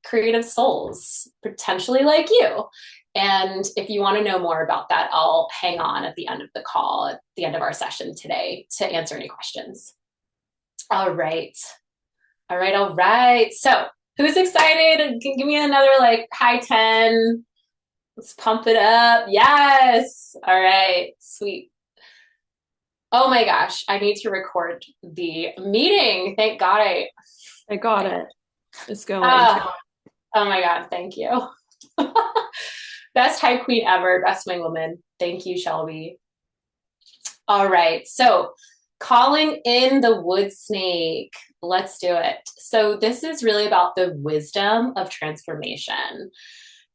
creative souls, potentially like you. And if you want to know more about that, I'll hang on at the end of the call, at the end of our session today to answer any questions. All right. All right. All right. So who's excited? Give me another like high 10. Let's pump it up. Yes. All right. Sweet. Oh my gosh. I need to record the meeting. Thank God I got it. It's going. uh, oh my God. Thank you. Best high queen ever. Best wing woman. Thank you, Shelby. All right. So calling in the wood snake. Let's do it. So this is really about the wisdom of transformation.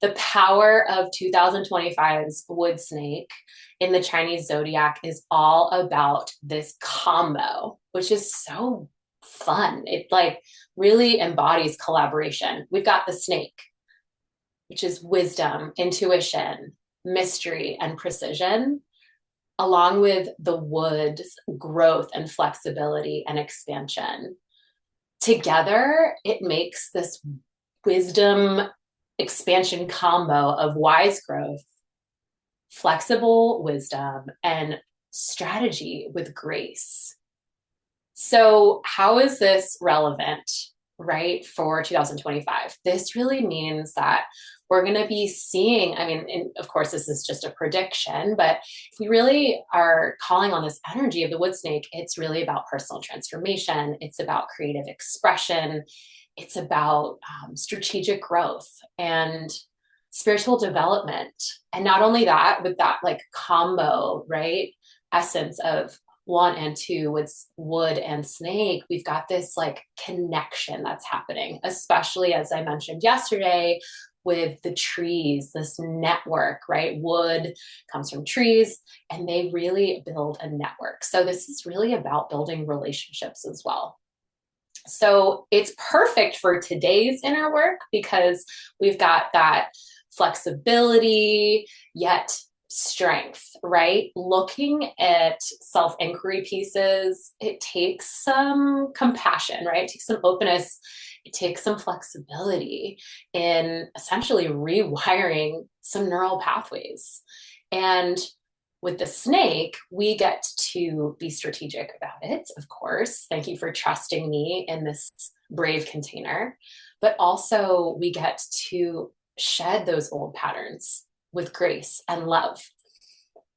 The power of 2025's wood snake in the Chinese zodiac is all about this combo, which is so fun. It like really embodies collaboration. We've got the snake, which is wisdom, intuition, mystery, and precision, along with the wood's growth and flexibility and expansion. Together, it makes this wisdom expansion combo of wise growth, flexible wisdom, and strategy with grace. So, how is this relevant, right, for 2025? This really means that we're going to be seeing, I mean, and of course, this is just a prediction, but if we really are calling on this energy of the wood snake, it's really about personal transformation. It's about creative expression. It's about strategic growth and spiritual development. And not only that, with that like combo, right, essence of one and two with wood and snake, we've got this like connection that's happening, especially as I mentioned yesterday with the trees, this network, right? Wood comes from trees and they really build a network. So this is really about building relationships as well. So it's perfect for today's inner work because we've got that flexibility, yet strength, right? Looking at self inquiry pieces, it takes some compassion, right? It takes some openness. It takes some flexibility in essentially rewiring some neural pathways. And with the snake, we get to be strategic about it, of course. Thank you for trusting me in this brave container. But also, we get to shed those old patterns with grace and love.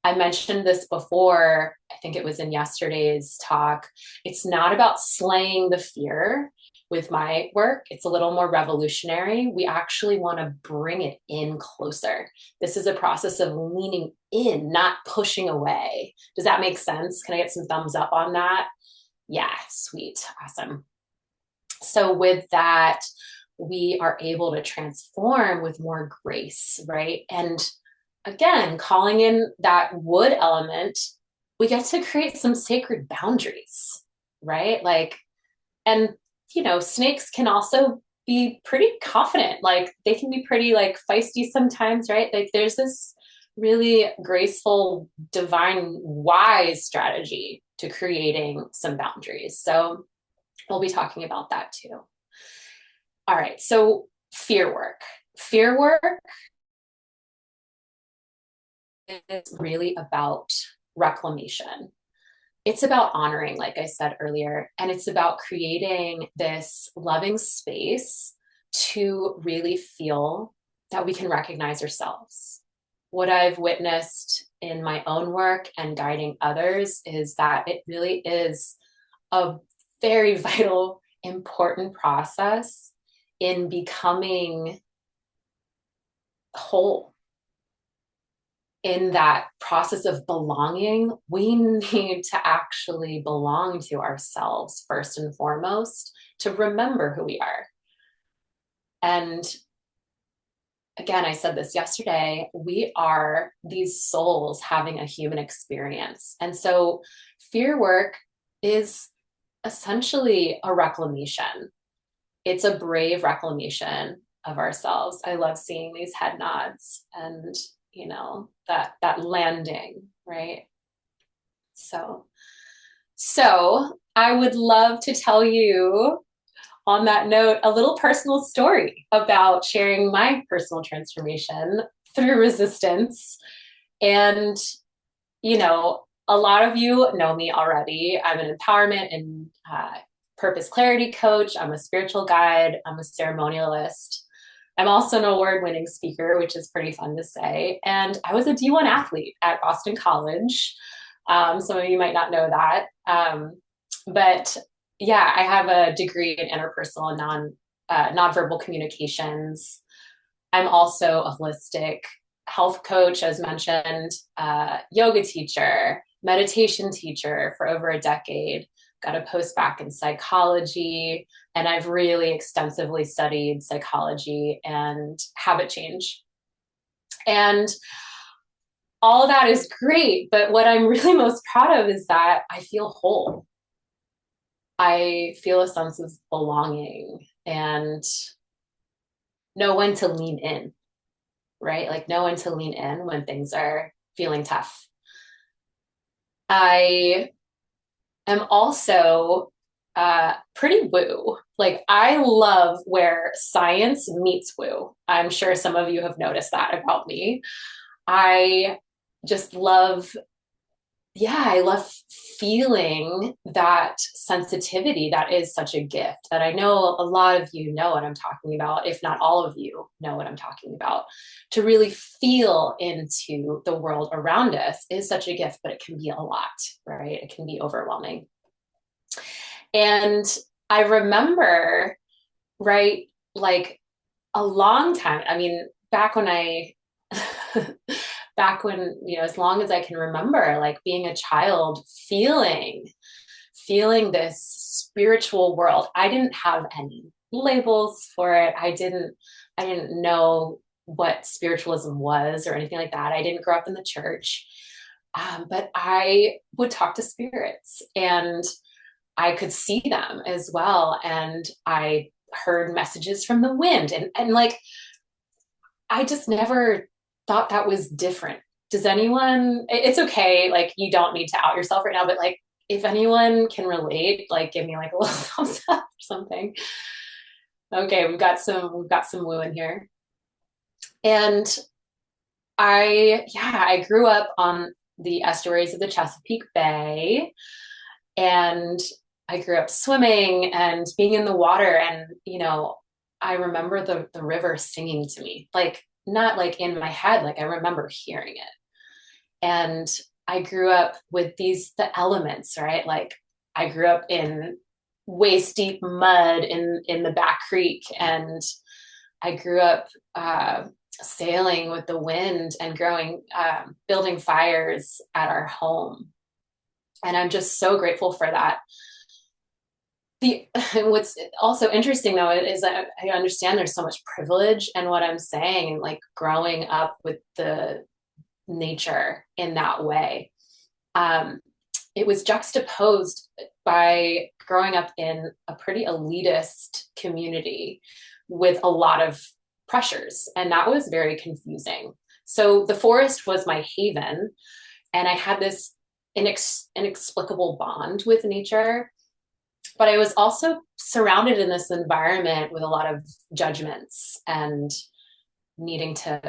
I mentioned this before, I think it was in yesterday's talk. It's not about slaying the fear with my work. It's a little more revolutionary. We actually want to bring it in closer. This is a process of leaning in, not pushing away. Does that make sense? Can I get some thumbs up on that? Yeah, sweet. Awesome. So, with that, we are able to transform with more grace, right? And again, calling in that wood element, we get to create some sacred boundaries, right? Like, and snakes can also be pretty confident. Like they can be pretty like feisty sometimes, right? Like there's this really graceful, divine, wise strategy to creating some boundaries. So we'll be talking about that too. All right. So fear work. Fear work is really about reclamation. It's about honoring, like I said earlier, and it's about creating this loving space to really feel that we can recognize ourselves. What I've witnessed in my own work and guiding others is that it really is a very vital, important process in becoming whole. In that process of belonging, we need to actually belong to ourselves first and foremost to remember who we are. And again, I said this yesterday, we are these souls having a human experience. And so fear work is essentially a reclamation. It's a brave reclamation of ourselves. I love seeing these head nods and that landing, right? So I would love to tell you on that note, a little personal story about sharing my personal transformation through resistance. And, a lot of you know me already. I'm an empowerment and purpose clarity coach. I'm a spiritual guide. I'm a ceremonialist. I'm also an award winning speaker, which is pretty fun to say. And I was a D1 athlete at Boston College. Some of you might not know that. But yeah, I have a degree in interpersonal and nonverbal communications. I'm also a holistic health coach, as mentioned, yoga teacher, meditation teacher for over a decade, got a post-bac in psychology, and I've really extensively studied psychology and habit change. And all of that is great, but what I'm really most proud of is that I feel whole. I feel a sense of belonging and know when to lean in, right? Like know when to lean in when things are feeling tough. I am also pretty woo. Like I love where science meets woo. I'm sure some of you have noticed that about me. I just love, yeah, I love feeling that sensitivity that is such a gift that I know a lot of you know what I'm talking about, if not all of you know what I'm talking about. To really feel into the world around us is such a gift, but it can be a lot, right? It can be overwhelming. And I remember, right, like a long time, I mean, back when back when, as long as I can remember, like being a child, feeling this spiritual world. I didn't have any labels for it. I didn't know what spiritualism was or anything like that. I didn't grow up in the church. But I would talk to spirits and I could see them as well. And I heard messages from the wind and like, I just never thought that was different. Does anyone, it's okay. Like you don't need to out yourself right now, but like, if anyone can relate, like give me like a little thumbs up or something. Okay. We've got some woo in here. And I grew up on the estuaries of the Chesapeake Bay and I grew up swimming and being in the water. And, I remember the river singing to me, like not like in my head, like I remember hearing it. And I grew up with the elements, right? Like I grew up in waist deep mud in the back creek. And I grew up sailing with the wind and building fires at our home. And I'm just so grateful for that. What's also interesting though is that I understand there's so much privilege in what I'm saying and like growing up with the nature in that way. It was juxtaposed by growing up in a pretty elitist community with a lot of pressures, and that was very confusing. So the forest was my haven, and I had this inexplicable bond with nature, but I was also surrounded in this environment with a lot of judgments and needing to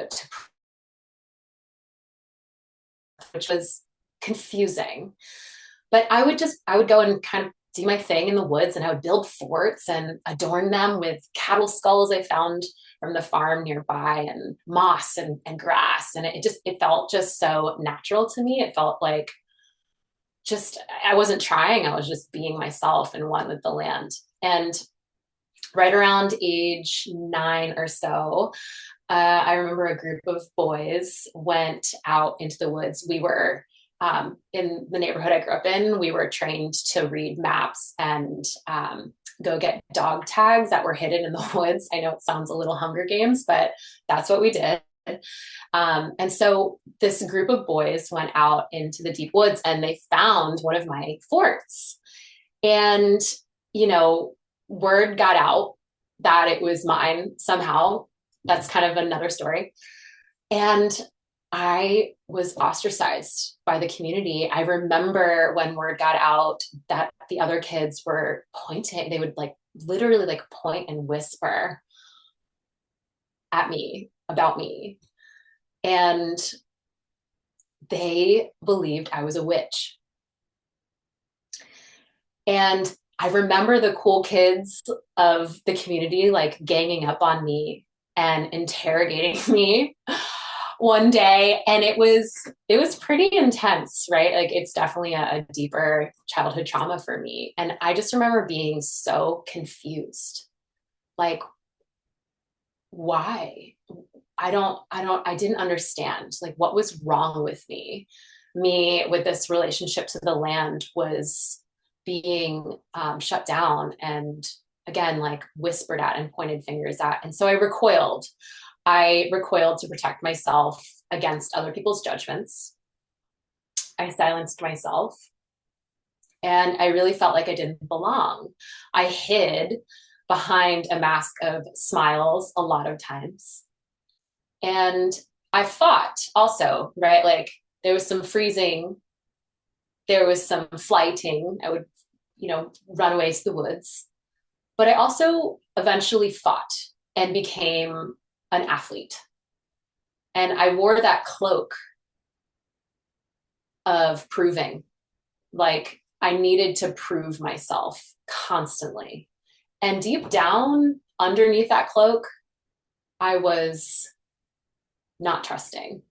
which was confusing. But I would go and kind of do my thing in the woods and I would build forts and adorn them with cattle skulls I found from the farm nearby and moss and grass. And it felt just so natural to me. It felt like just, I wasn't trying. I was just being myself and one with the land. And right around age 9 or so, I remember a group of boys went out into the woods. We were in the neighborhood I grew up in, we were trained to read maps and go get dog tags that were hidden in the woods. I know it sounds a little Hunger Games, but that's what we did. And so this group of boys went out into the deep woods and they found one of my forts. And, word got out that it was mine somehow. That's kind of another story. And I was ostracized by the community. I remember when word got out that the other kids were pointing, they would like literally like point and whisper at me about me. And they believed I was a witch. And I remember the cool kids of the community like ganging up on me and interrogating me one day, and it was pretty intense, right? Like it's definitely a deeper childhood trauma for me, and I just remember being so confused, like why? I didn't understand like what was wrong with me with this relationship to the land was being shut down and again like whispered at and pointed fingers at, and so I recoiled to protect myself against other people's judgments. I silenced myself and I really felt like I didn't belong. I hid behind a mask of smiles a lot of times. And I fought also, right? Like there was some freezing, there was some flighting. I would, run away to the woods. But I also eventually fought and became an athlete. And I wore that cloak of proving, like I needed to prove myself constantly. And deep down underneath that cloak, I was not trusting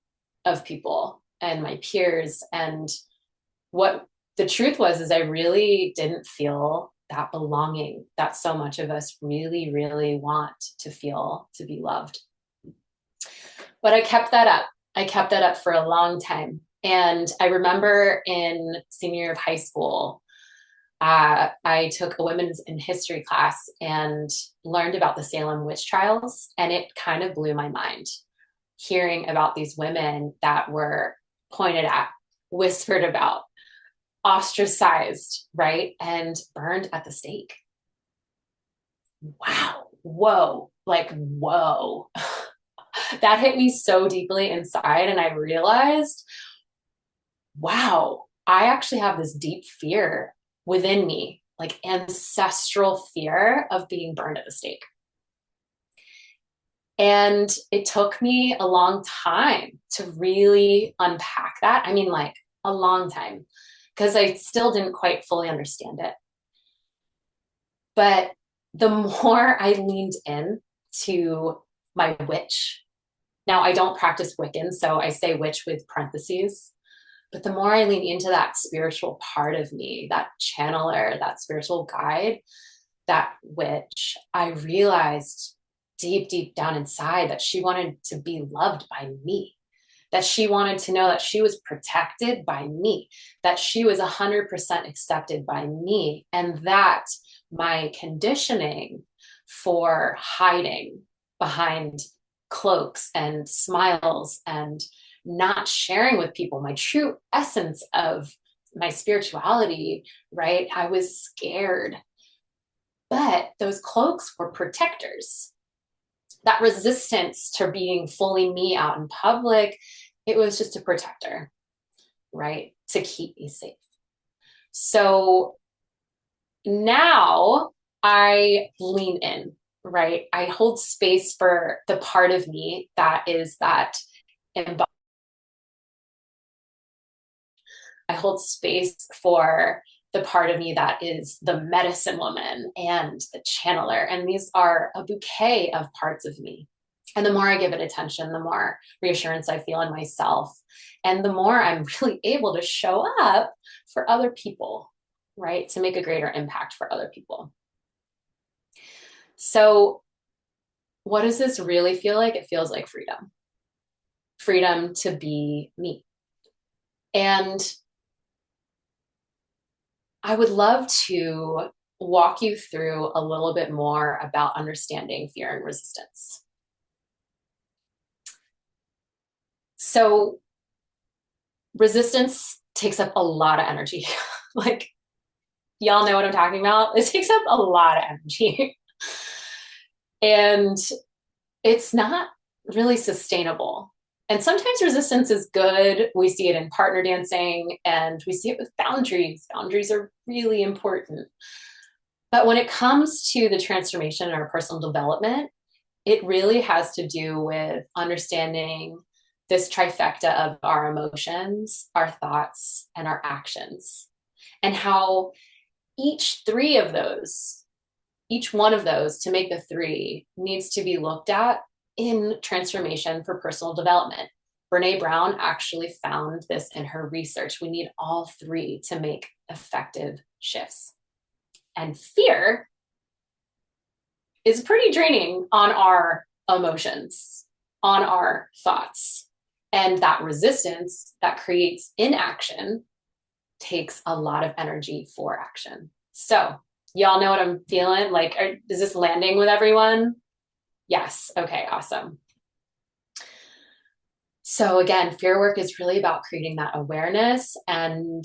of people and my peers. And what the truth was is I really didn't feel that belonging that so much of us really, really want to feel, to be loved. But I kept that up. I kept that up for a long time. And I remember in senior year of high school, I took a women's in history class and learned about the Salem witch trials. And it kind of blew my mind hearing about these women that were pointed at, whispered about, ostracized, right? And burned at the stake. Wow. Whoa. Like, whoa. That hit me so deeply inside. And I realized, wow, I actually have this deep fear within me, like ancestral fear of being burned at the stake. And it took me a long time to really unpack that. I mean, like a long time, because I still didn't quite fully understand it. But the more I leaned in to my witch, now I don't practice Wiccan, so I say witch with parentheses. But the more I lean into that spiritual part of me, that channeler, that spiritual guide, that witch, I realized deep, deep down inside that she wanted to be loved by me, that she wanted to know that she was protected by me, that she was 100% accepted by me, and that my conditioning for hiding behind cloaks and smiles and not sharing with people my true essence of my spirituality, right? I was scared. But those cloaks were protectors. That resistance to being fully me out in public, it was just a protector, right? To keep me safe. So now I lean in, right? I hold space for the part of me that is that embodied. I hold space for the part of me that is the medicine woman and the channeler. And these are a bouquet of parts of me. And the more I give it attention, the more reassurance I feel in myself. And the more I'm really able to show up for other people, right? To make a greater impact for other people. So, what does this really feel like? It feels like freedom. Freedom to be me. And I would love to walk you through a little bit more about understanding fear and resistance. So, resistance takes up a lot of energy. Like, y'all know what I'm talking about? It takes up a lot of energy. And it's not really sustainable. And sometimes resistance is good. We see it in partner dancing and we see it with boundaries. Boundaries are really important. But when it comes to the transformation in our personal development, it really has to do with understanding this trifecta of our emotions, our thoughts, and our actions, and how each three of those, each one of those to make the three needs to be looked at in transformation for personal development. Brene Brown actually found this in her research. We need all three to make effective shifts. And fear is pretty draining on our emotions, on our thoughts. And that resistance that creates inaction takes a lot of energy for action. So, y'all know what I'm feeling? Like, is this landing with everyone? Yes. Okay, awesome. So, again, fear work is really about creating that awareness and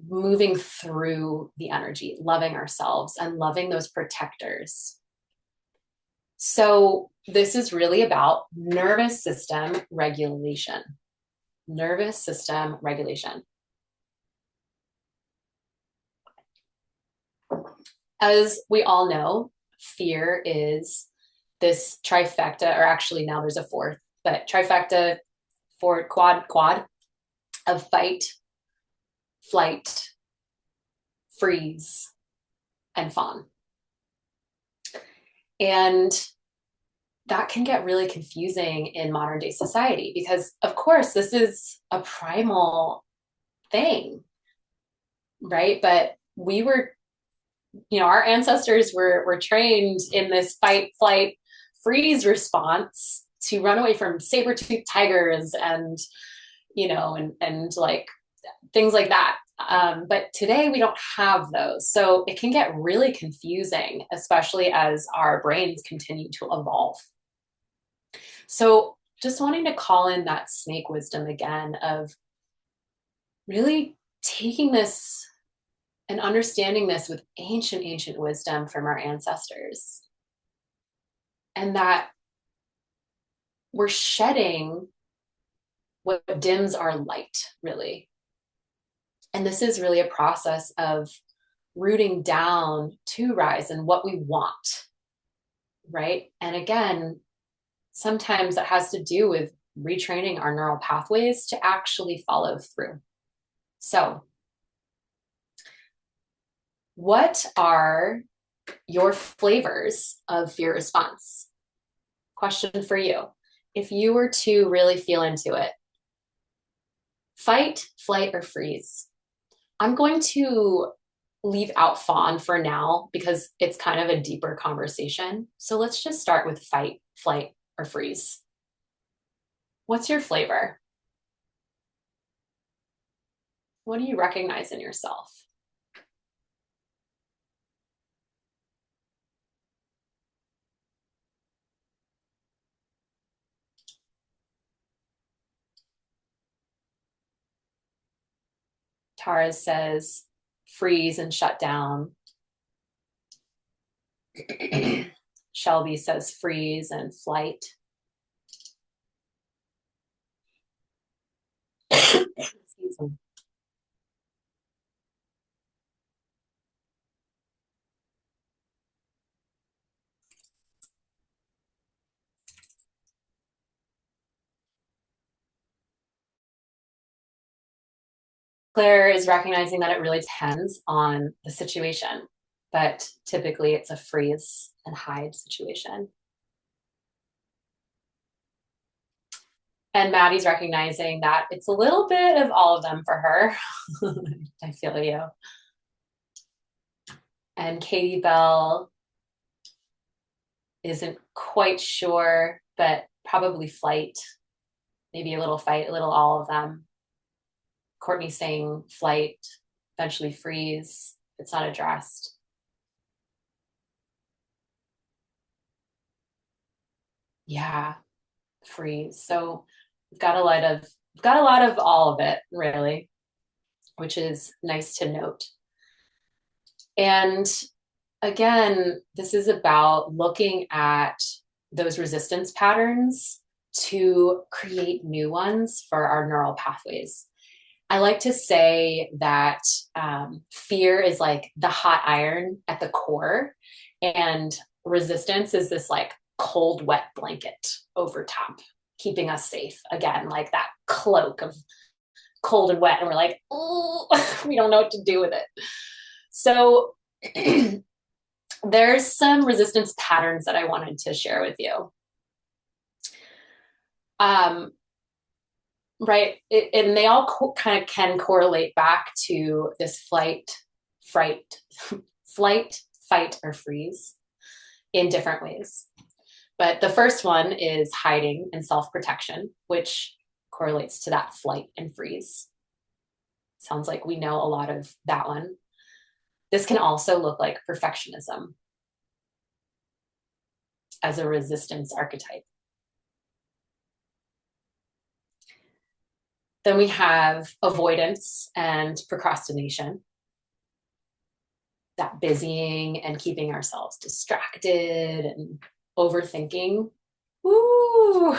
moving through the energy, loving ourselves and loving those protectors. So this is really about nervous system regulation. Nervous system regulation. As we all know, fear is this trifecta, or actually now there's a fourth, but trifecta for quad of fight, flight, freeze, and fawn. And that can get really confusing in modern day society because, of course, this is a primal thing, right? But we were, our ancestors were trained in this fight, flight, freeze response to run away from saber-toothed tigers and, and like things like that. But today we don't have those. So it can get really confusing, especially as our brains continue to evolve. So just wanting to call in that snake wisdom again of really taking this and understanding this with ancient wisdom from our ancestors. And that we're shedding what dims our light, really. And this is really a process of rooting down to rise and what we want, right? And again, sometimes that has to do with retraining our neural pathways to actually follow through. So, what are your flavors of fear response? Question for you. If you were to really feel into it, fight, flight, or freeze? I'm going to leave out fawn for now because it's kind of a deeper conversation. So let's just start with fight, flight, or freeze. What's your flavor? What do you recognize in yourself? Tara says freeze and shut down. Shelby says freeze and flight. Excuse me. Claire is recognizing that it really depends on the situation, but typically it's a freeze and hide situation. And Maddie's recognizing that it's a little bit of all of them for her. I feel you. And Katie Bell isn't quite sure, but probably flight, maybe a little fight, a little all of them. Courtney saying flight, eventually freeze. It's not addressed. Yeah, freeze. So we've got a lot of all of it, really, which is nice to note. And again, this is about looking at those resistance patterns to create new ones for our neural pathways. I like to say that fear is like the hot iron at the core, and resistance is this like cold, wet blanket over top, keeping us safe. Again, like that cloak of cold and wet, and we're like, oh, we don't know what to do with it. So there's some resistance patterns that I wanted to share with you. Um, right, and they all kind of can correlate back to this fright, flight, fight, or freeze in different ways. But the first one is hiding and self-protection, which correlates to that flight and freeze. Sounds like we know a lot of that one. This can also look like perfectionism as a resistance archetype. Then we have avoidance and procrastination, that busying and keeping ourselves distracted and overthinking. Ooh,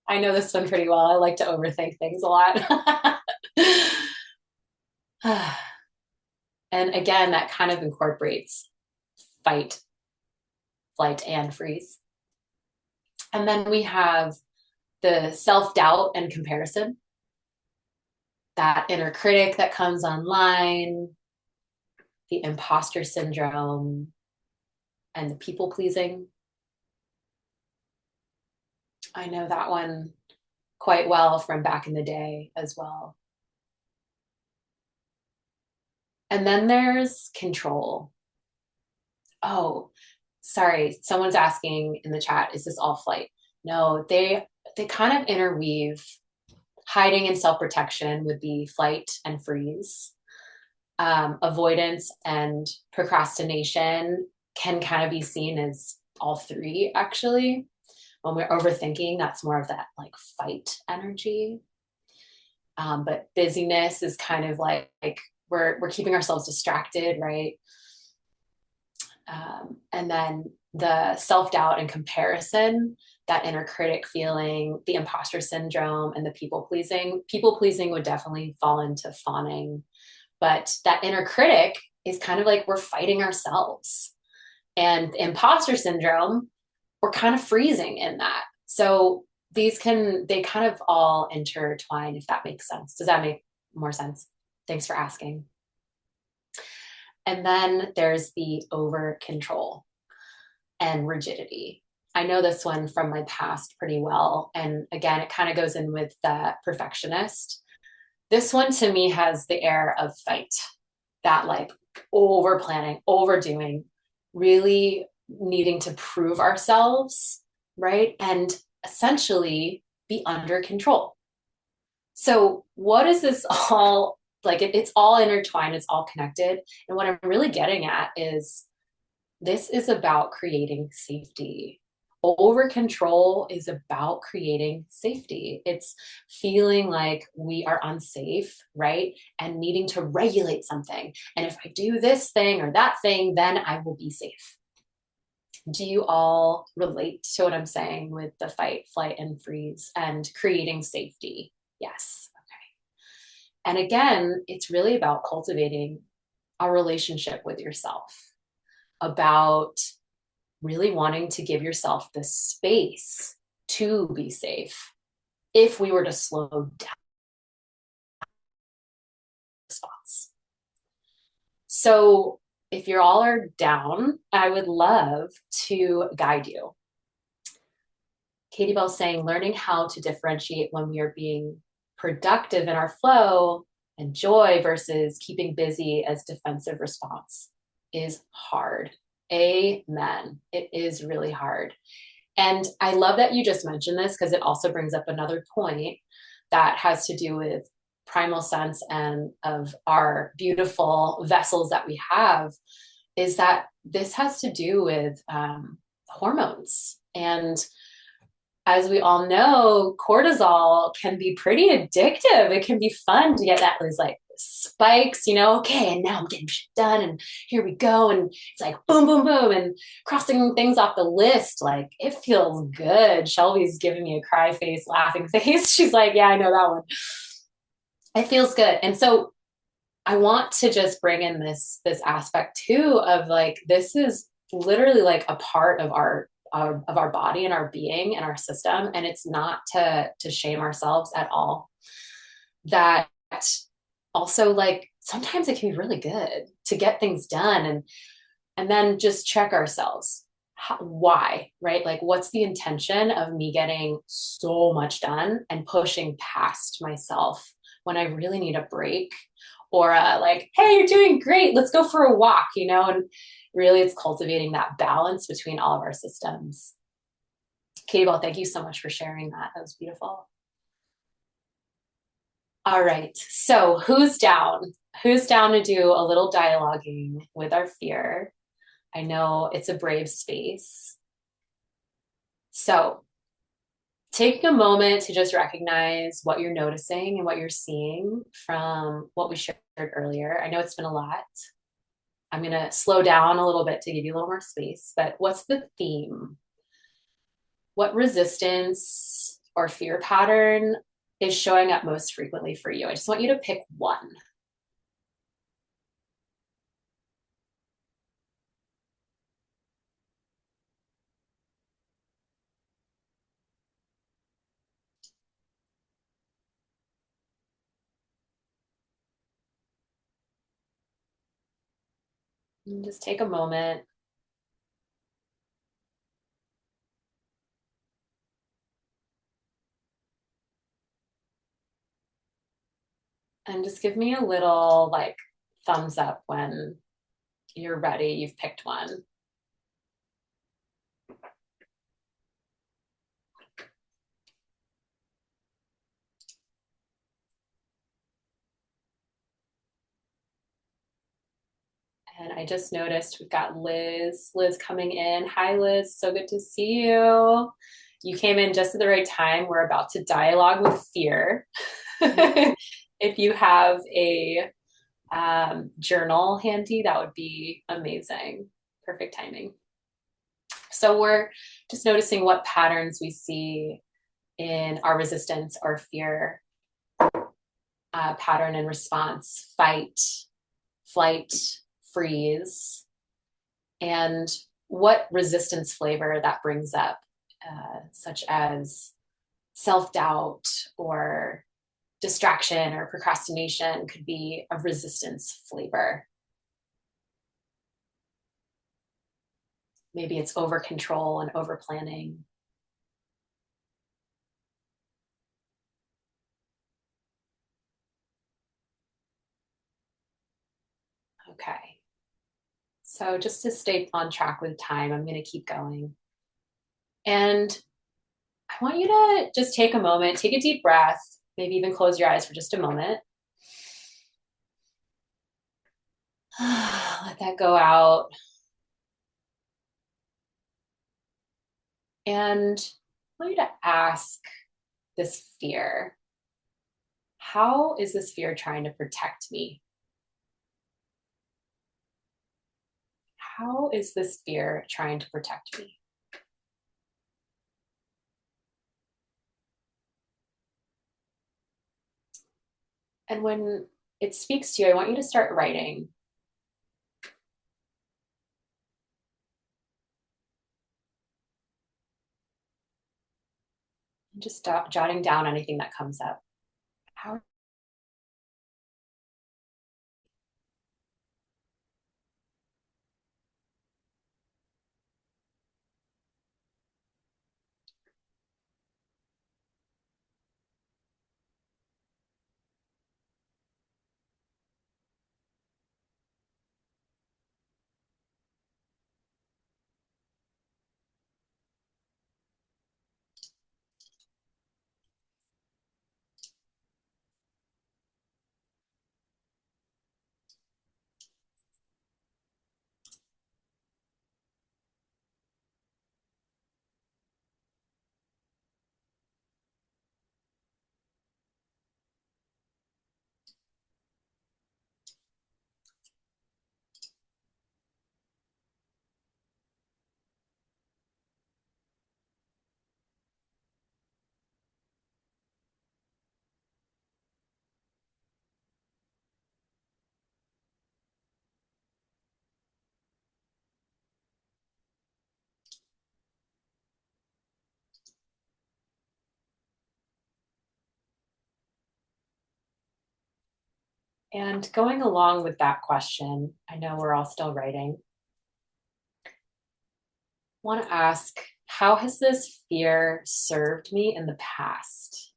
I know this one pretty well. I like to overthink things a lot. And again, that kind of incorporates fight, flight, and freeze. And then we have the self-doubt and comparison, that inner critic that comes online, the imposter syndrome, and the people pleasing. I know that one quite well from back in the day as well. And then there's control. Oh, sorry, someone's asking in the chat, is this all flight? No, they kind of interweave. Hiding and self-protection would be flight and freeze. Avoidance and procrastination can kind of be seen as all three, actually. When we're overthinking, that's more of that like fight energy. But busyness is kind of like we're keeping ourselves distracted, right? And then the self-doubt and comparison, that inner critic feeling, the imposter syndrome, and the people pleasing. People pleasing would definitely fall into fawning, but that inner critic is kind of like we're fighting ourselves. And imposter syndrome, we're kind of freezing in that. So they kind of all intertwine, if that makes sense. Does that make more sense? Thanks for asking. And then there's the over control and rigidity. I know this one from my past pretty well. And again, it kind of goes in with the perfectionist. This one to me has the air of fight, that like over planning, overdoing, really needing to prove ourselves, right? And essentially be under control. So, what is this all like? It's all intertwined, it's all connected. And what I'm really getting at is this is about creating safety. Over control is about creating safety. It's feeling like we are unsafe, right? And needing to regulate something. And if I do this thing or that thing, then I will be safe. Do you all relate to what I'm saying with the fight, flight, and freeze and creating safety? Yes. Okay. And again, it's really about cultivating a relationship with yourself, about really wanting to give yourself the space to be safe. If we were to slow down response. So if you all are down, I would love to guide you. Katie Bell's saying, learning how to differentiate when we are being productive in our flow and joy versus keeping busy as defensive response is hard. Amen. It is really hard. And I love that you just mentioned this because it also brings up another point that has to do with primal sense and of our beautiful vessels that we have, is that this has to do with hormones. And as we all know, cortisol can be pretty addictive. It can be fun to get that those like spikes, okay, and now I'm getting shit done, and here we go. And it's like boom, boom, boom, and crossing things off the list. Like it feels good. Shelby's giving me a cry face, laughing face. She's like, yeah, I know that one. It feels good. And so I want to just bring in this aspect too of like this is literally like a part of our body and our being and our system, and it's not to shame ourselves at all. That also like sometimes it can be really good to get things done and then just check ourselves. Why, right? Like, what's the intention of me getting so much done and pushing past myself when I really need a break? Or like, hey, you're doing great. Let's go for a walk, you know? And really, it's cultivating that balance between all of our systems. Cable, thank you so much for sharing that. That was beautiful. All right. So, who's down? Who's down to do a little dialoguing with our fear? I know it's a brave space. So, taking a moment to just recognize what you're noticing and what you're seeing from what we shared earlier. I know it's been a lot. I'm going to slow down a little bit to give you a little more space, but what's the theme? What resistance or fear pattern is showing up most frequently for you? I just want you to pick one. And just take a moment and just give me a little like thumbs up when you're ready, you've picked one. And I just noticed we've got Liz coming in. Hi, Liz. So good to see you. You came in just at the right time. We're about to dialogue with fear. If you have a journal handy, that would be amazing. Perfect timing. So we're just noticing what patterns we see in our resistance or fear pattern and response, fight, flight, freeze, and what resistance flavor that brings up, such as self doubt or distraction or procrastination, could be a resistance flavor. Maybe it's over control and over planning. Okay. So just to stay on track with time, I'm going to keep going. And I want you to just take a moment, take a deep breath, maybe even close your eyes for just a moment. Let that go out. And I want you to ask this fear, how is this fear trying to protect me? How is this fear trying to protect me? And when it speaks to you, I want you to start writing. And just jotting down anything that comes up. How And going along with that question, I know we're all still writing. I want to ask, how has this fear served me in the past?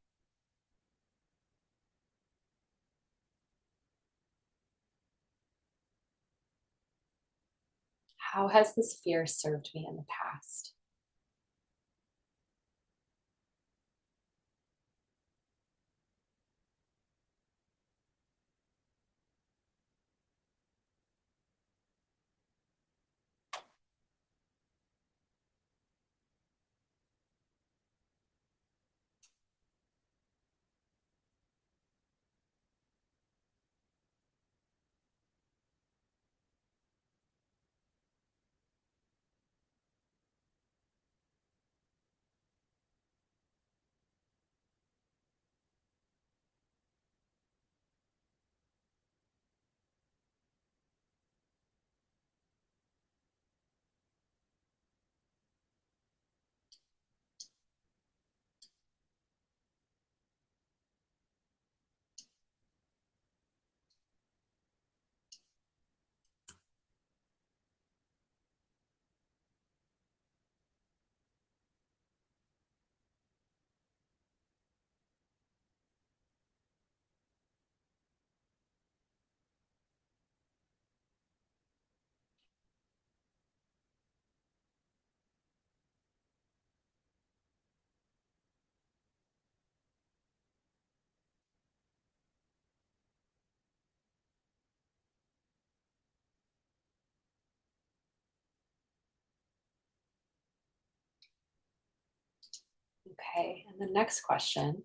How has this fear served me in the past? Okay, and the next question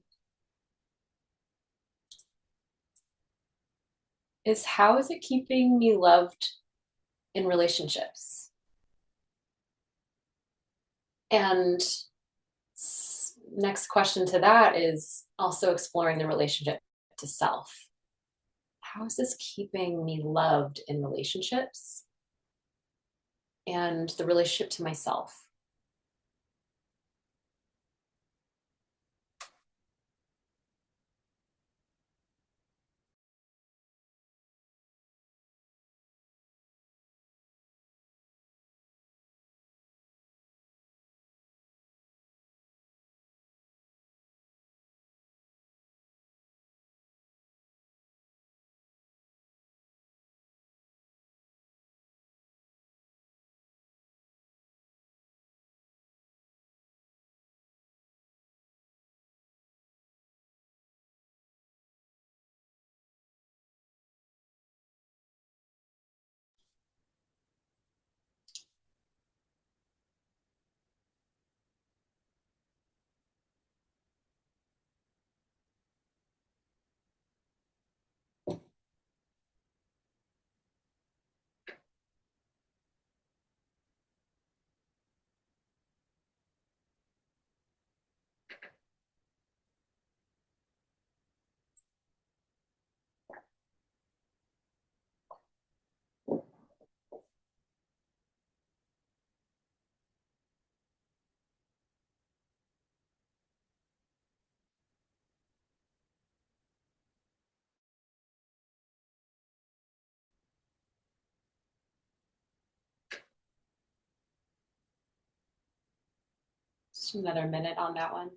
is, how is it keeping me loved in relationships? And next question to that is also exploring the relationship to self. How is this keeping me loved in relationships and the relationship to myself? Just another minute on that one.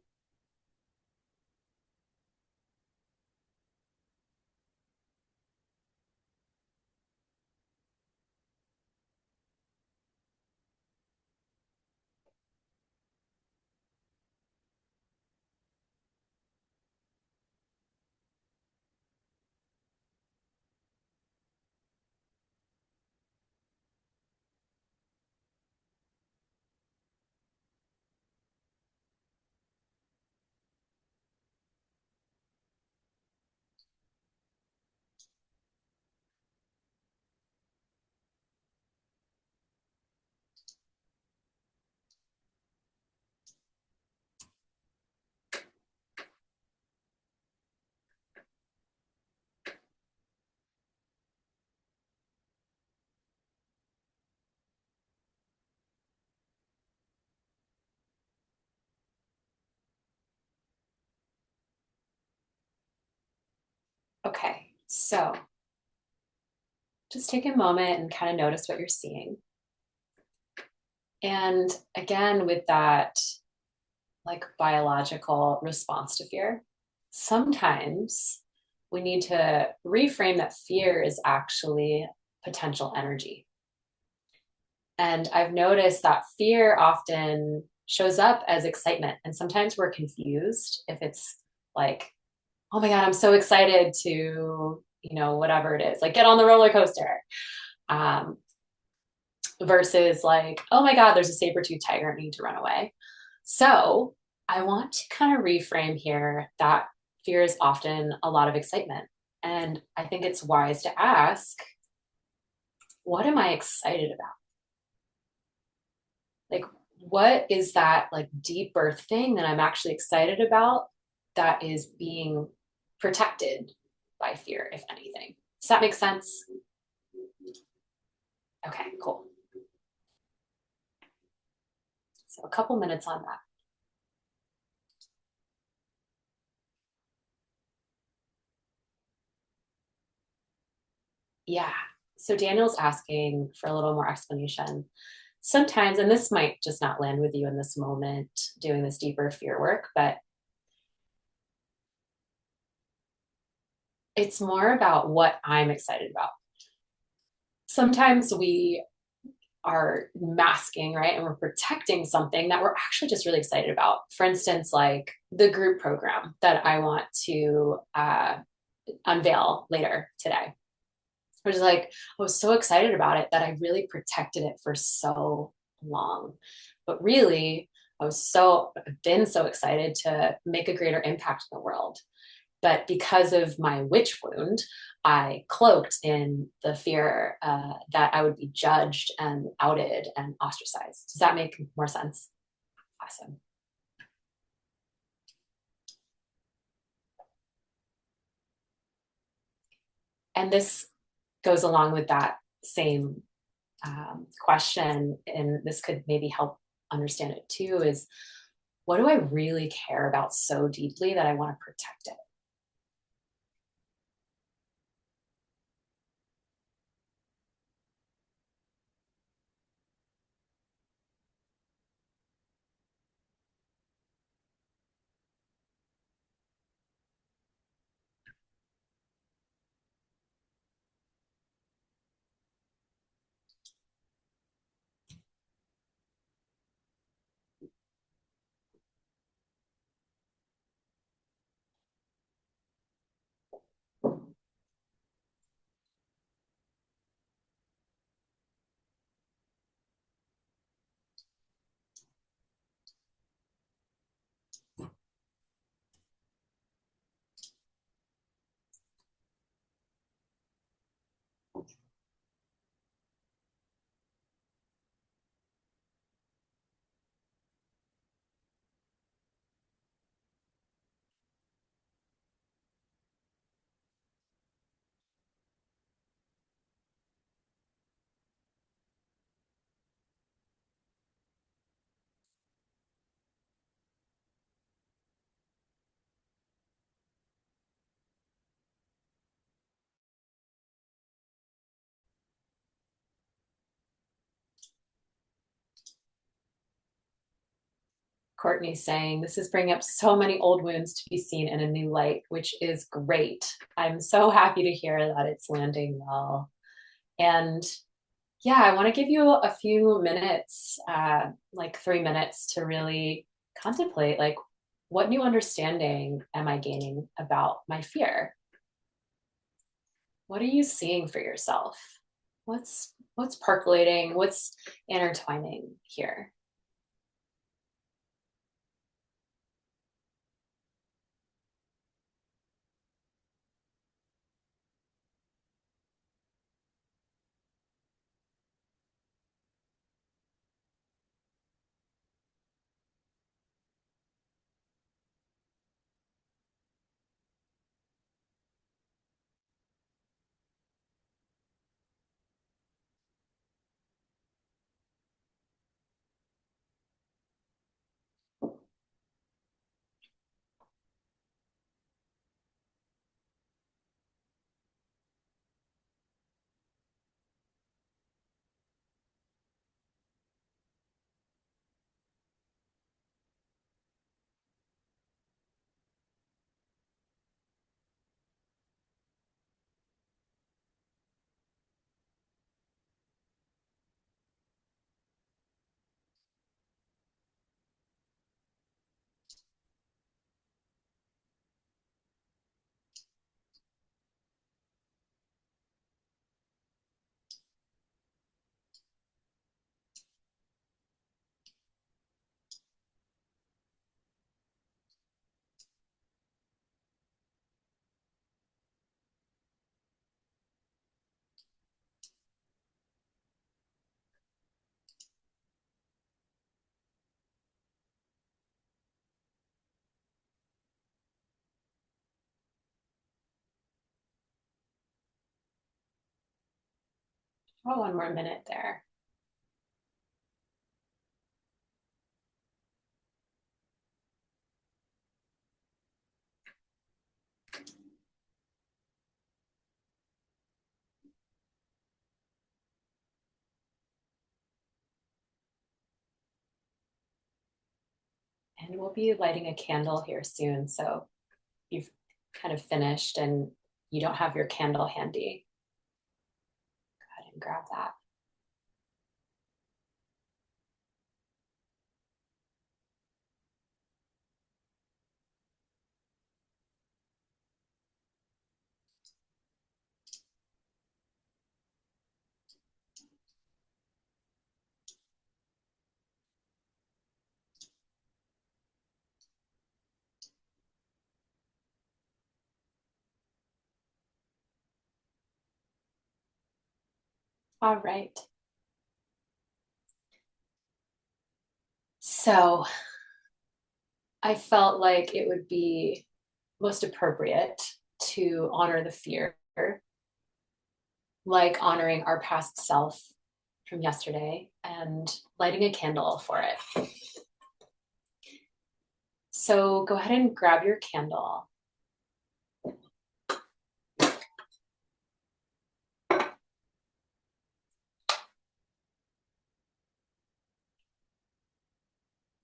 Okay, so just take a moment and kind of notice what you're seeing. And again, with that like biological response to fear, sometimes we need to reframe that fear is actually potential energy. And I've noticed that fear often shows up as excitement. And sometimes we're confused if it's like, oh my God, I'm so excited to, whatever it is, like get on the roller coaster. Um, Versus like, oh my God, there's a saber-toothed tiger, I need to run away. So I want to kind of reframe here that fear is often a lot of excitement. And I think it's wise to ask, what am I excited about? Like, what is that like deeper thing that I'm actually excited about that is being protected by fear, if anything? Does that make sense? Okay, cool. So a couple minutes on that. Yeah. So Daniel's asking for a little more explanation. Sometimes, and this might just not land with you in this moment doing this deeper fear work, but it's more about what I'm excited about. Sometimes we are masking, right? And we're protecting something that we're actually just really excited about. For instance, like the group program that I want to unveil later today. Which is like, I was so excited about it that I really protected it for so long. But really, I've been so excited to make a greater impact in the world. But because of my witch wound, I cloaked in the fear that I would be judged and outed and ostracized. Does that make more sense? Awesome. And this goes along with that same question, and this could maybe help understand it too, is what do I really care about so deeply that I want to protect it? Courtney's saying, this is bringing up so many old wounds to be seen in a new light, which is great. I'm so happy to hear that it's landing well. And yeah, I want to give you a few minutes, like 3 minutes, to really contemplate like, what new understanding am I gaining about my fear? What are you seeing for yourself? What's percolating? What's intertwining here? Oh, one more minute there. And we'll be lighting a candle here soon. So you've kind of finished and you don't have your candle handy, go ahead and grab that. All right. So I felt like it would be most appropriate to honor the fear, like honoring our past self from yesterday and lighting a candle for it. So go ahead and grab your candle.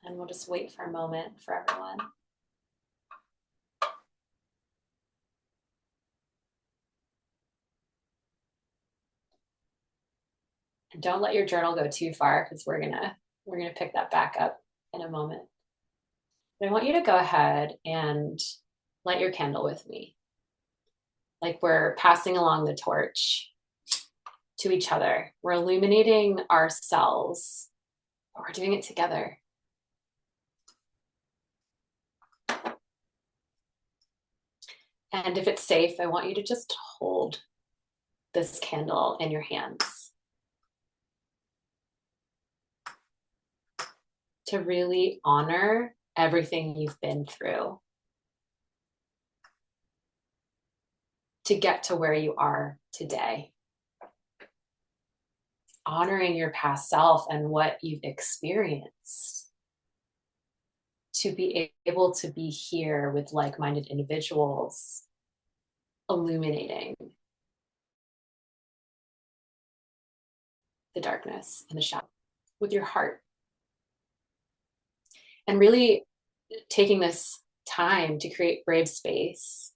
And we'll just wait for a moment for everyone. And don't let your journal go too far because we're gonna pick that back up in a moment. But I want you to go ahead and light your candle with me. Like we're passing along the torch to each other. We're illuminating ourselves, but we're doing it together. And if it's safe, I want you to just hold this candle in your hands to really honor everything you've been through to get to where you are today. Honoring your past self and what you've experienced to be able to be here with like-minded individuals, illuminating the darkness and the shadow with your heart. And really taking this time to create brave space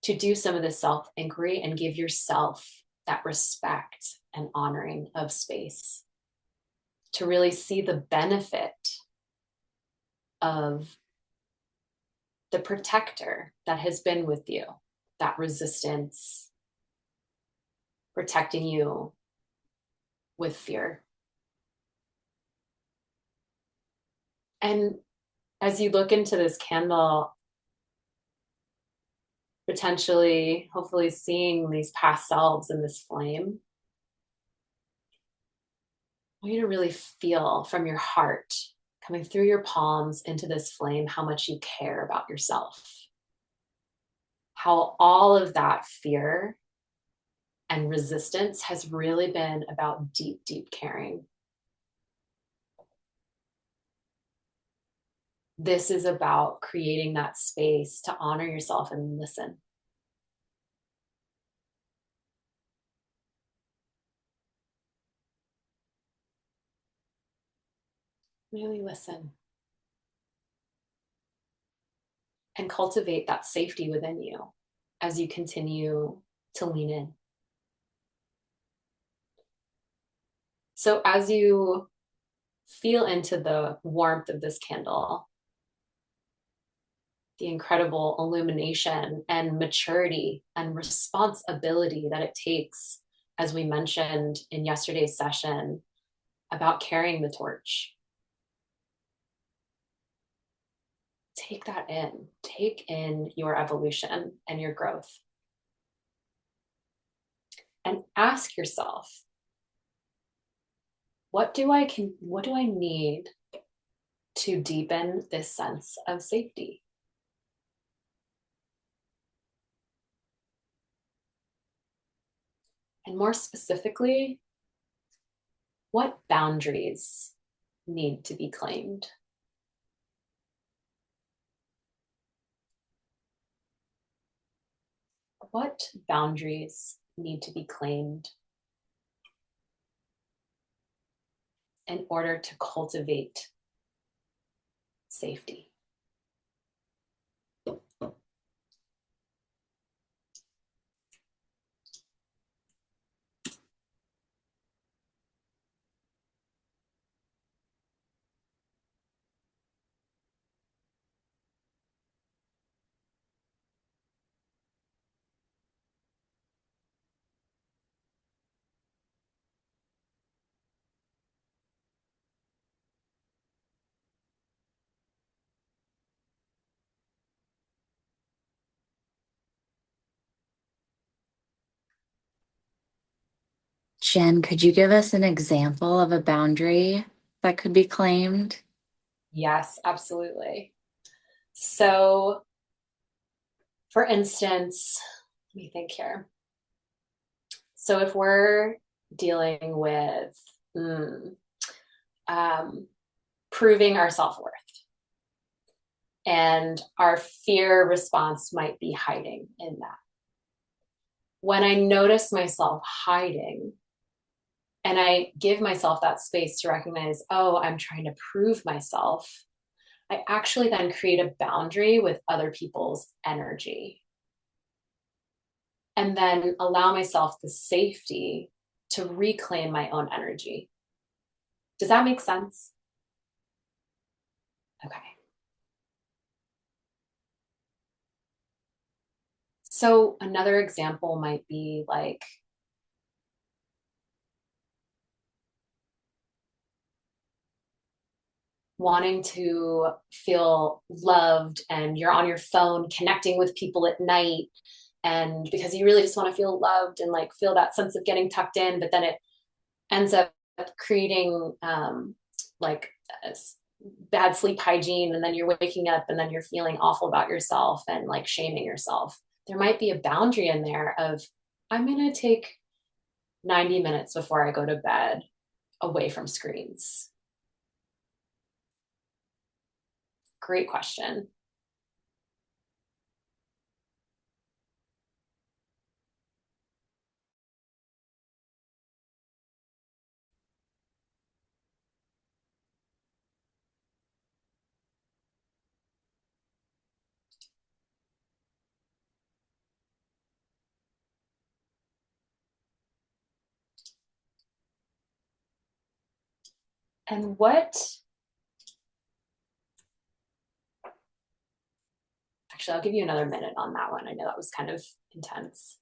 to do some of this self-inquiry and give yourself that respect and honoring of space to really see the benefit of the protector that has been with you, that resistance, protecting you with fear. And as you look into this candle, potentially, hopefully seeing these past selves in this flame, I want you to really feel from your heart, coming through your palms into this flame, how much you care about yourself. How all of that fear and resistance has really been about deep, deep caring. This is about creating that space to honor yourself and listen. Really listen. And cultivate that safety within you as you continue to lean in. So as you feel into the warmth of this candle, the incredible illumination and maturity and responsibility that it takes, as we mentioned in yesterday's session, about carrying the torch. Take that in. Take in your evolution and your growth. And ask yourself, what do I need to deepen this sense of safety? And more specifically, what boundaries need to be claimed? What boundaries need to be claimed in order to cultivate safety? Jen, could you give us an example of a boundary that could be claimed? Yes, absolutely. So, for instance, let me think here. So, if we're dealing with um, proving our self worth, and our fear response might be hiding in that. When I notice myself hiding and I give myself that space to recognize, oh, I'm trying to prove myself, I actually then create a boundary with other people's energy and then allow myself the safety to reclaim my own energy. Does that make sense? Okay. So another example might be like wanting to feel loved and you're on your phone connecting with people at night and because you really just want to feel loved and like feel that sense of getting tucked in, but then it ends up creating like bad sleep hygiene, and then you're waking up and then you're feeling awful about yourself and like shaming yourself. There might be a boundary in there of I'm going to take 90 minutes before I go to bed away from screens. Great question. And what, actually, I'll give you another minute on that one. I know that was kind of intense.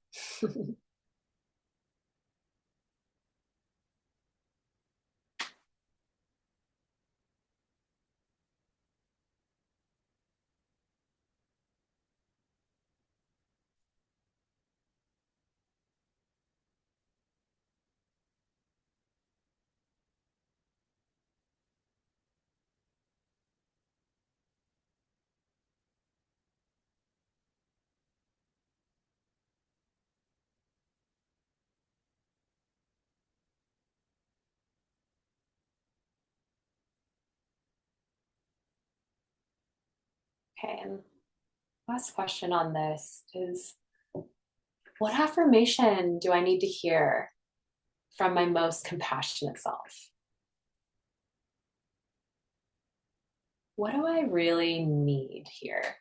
Okay, and last question on this is what affirmation do I need to hear from my most compassionate self? What do I really need here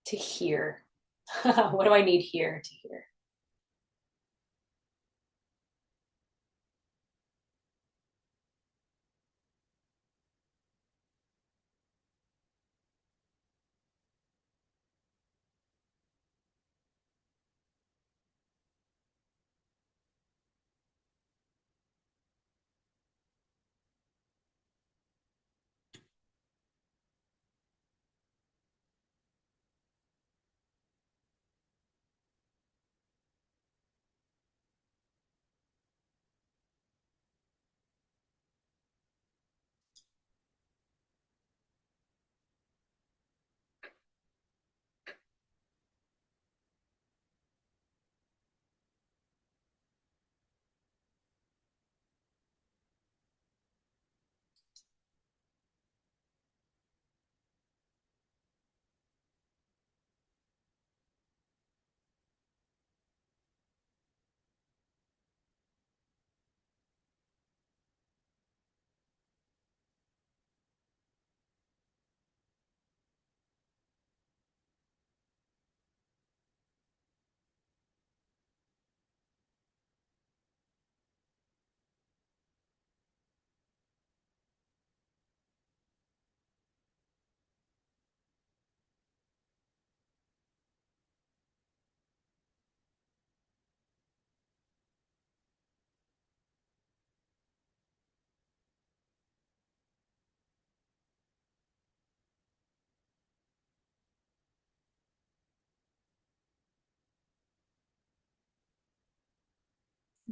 to hear? What do I need here to hear?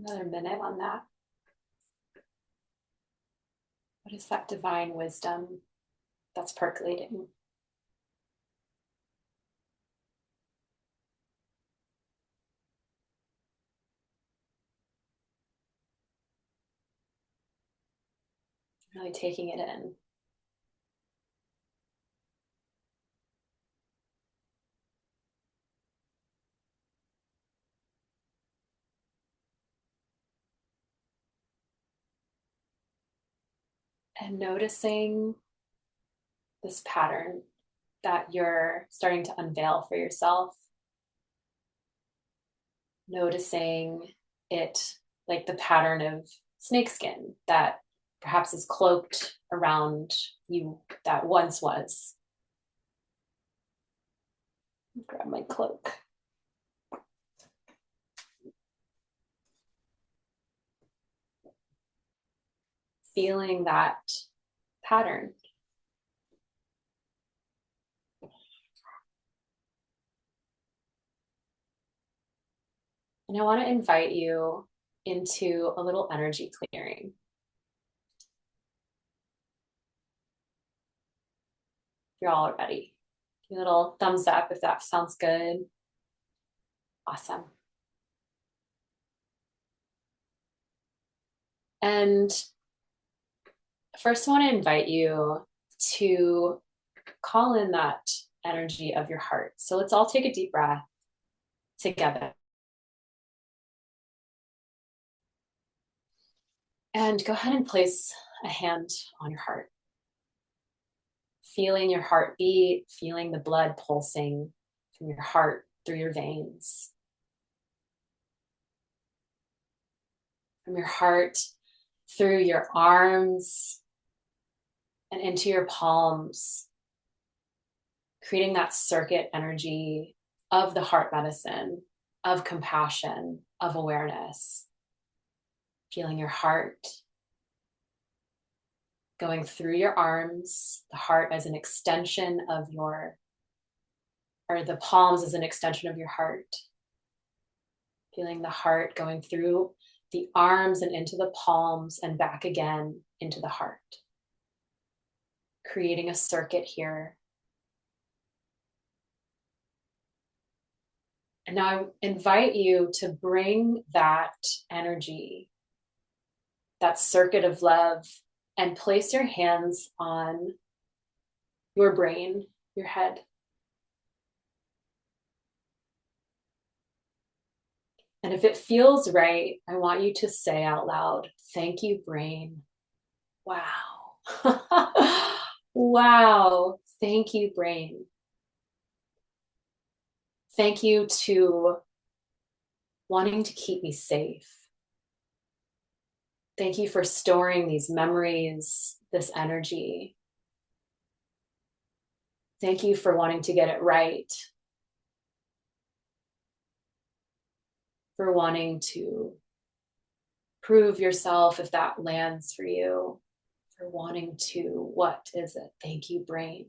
Another minute on that. What is that divine wisdom that's percolating? Really taking it in. And noticing this pattern that you're starting to unveil for yourself. Noticing it like the pattern of snakeskin that perhaps is cloaked around you that once was. Grab my cloak. Feeling that pattern. And I want to invite you into a little energy clearing. You're all ready. A little thumbs up if that sounds good. Awesome. And first, I want to invite you to call in that energy of your heart. So let's all take a deep breath together. And go ahead and place a hand on your heart. Feeling your heartbeat, feeling the blood pulsing from your heart through your veins. From your heart through your arms and into your palms, creating that circuit energy of the heart medicine, of compassion, of awareness. Feeling your heart going through your arms, the heart as an extension of your, or the palms as an extension of your heart. Feeling the heart going through the arms and into the palms and back again into the heart. Creating a circuit here. And now I invite you to bring that energy, that circuit of love, and place your hands on your brain, your head. And if it feels right, I want you to say out loud, thank you, brain. Wow. Wow. Thank you, brain. Thank you to wanting to keep me safe. Thank you for storing these memories, this energy. Thank you for wanting to get it right. For wanting to prove yourself if that lands for you. For wanting to, what is it? Thank you, brain.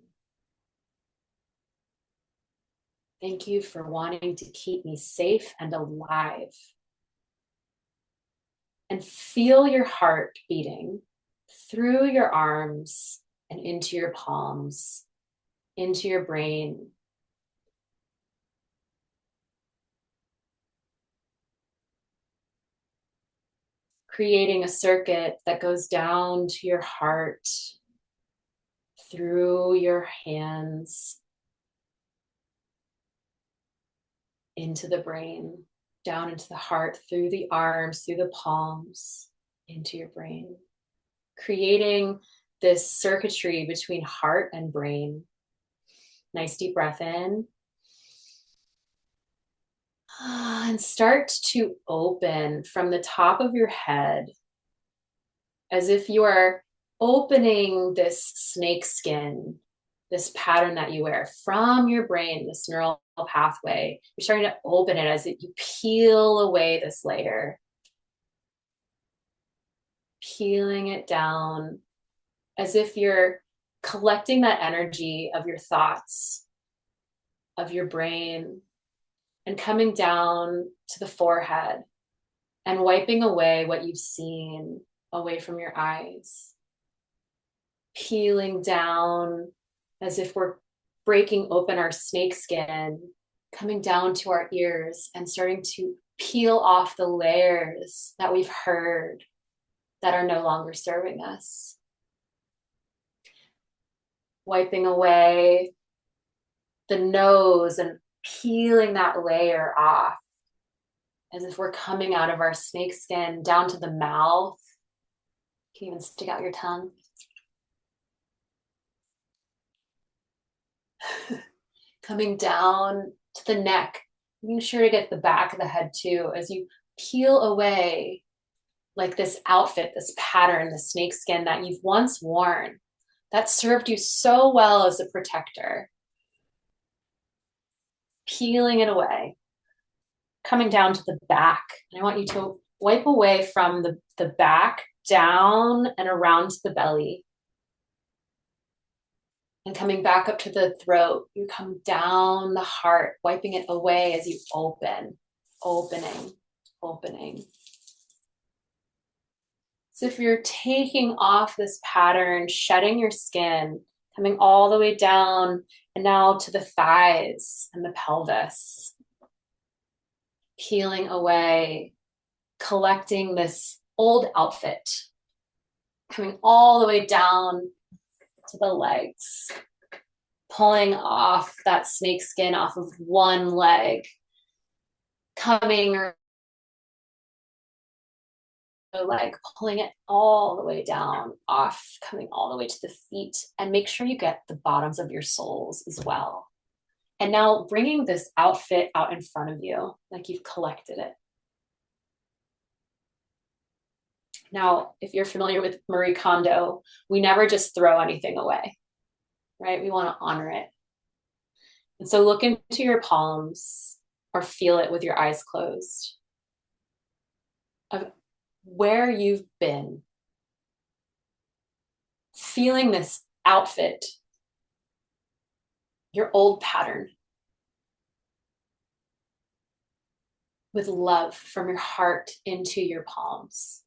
Thank you for wanting to keep me safe and alive. And feel your heart beating through your arms and into your palms, into your brain. Creating a circuit that goes down to your heart, through your hands, into the brain, down into the heart, through the arms, through the palms, into your brain. Creating this circuitry between heart and brain. Nice deep breath in. And start to open from the top of your head as if you are opening this snake skin, this pattern that you wear from your brain, this neural pathway. You're starting to open it as you peel away this layer. Peeling it down as if you're collecting that energy of your thoughts, of your brain, and coming down to the forehead, and wiping away what you've seen away from your eyes, peeling down as if we're breaking open our snake skin, coming down to our ears and starting to peel off the layers that we've heard that are no longer serving us. Wiping away the nose and peeling that layer off as if we're coming out of our snake skin down to the mouth. You can even stick out your tongue. Coming down to the neck, making sure to get the back of the head too, as you peel away like this outfit, this pattern, the snake skin that you've once worn that served you so well as a protector. Peeling it away, coming down to the back. And I want you to wipe away from the back down and around the belly. And coming back up to the throat, you come down the heart, wiping it away as you open, opening, opening. So if you're taking off this pattern, shedding your skin, coming all the way down and now to the thighs and the pelvis, peeling away, collecting this old outfit, coming all the way down to the legs, pulling off that snake skin off of one leg, coming leg, pulling it all the way down, off, coming all the way to the feet, and make sure you get the bottoms of your soles as well. And now bringing this outfit out in front of you, like you've collected it. Now, if you're familiar with Marie Kondo, we never just throw anything away, right? We want to honor it. And so look into your palms or feel it with your eyes closed of where you've been, feeling this outfit, your old pattern, with love from your heart into your palms.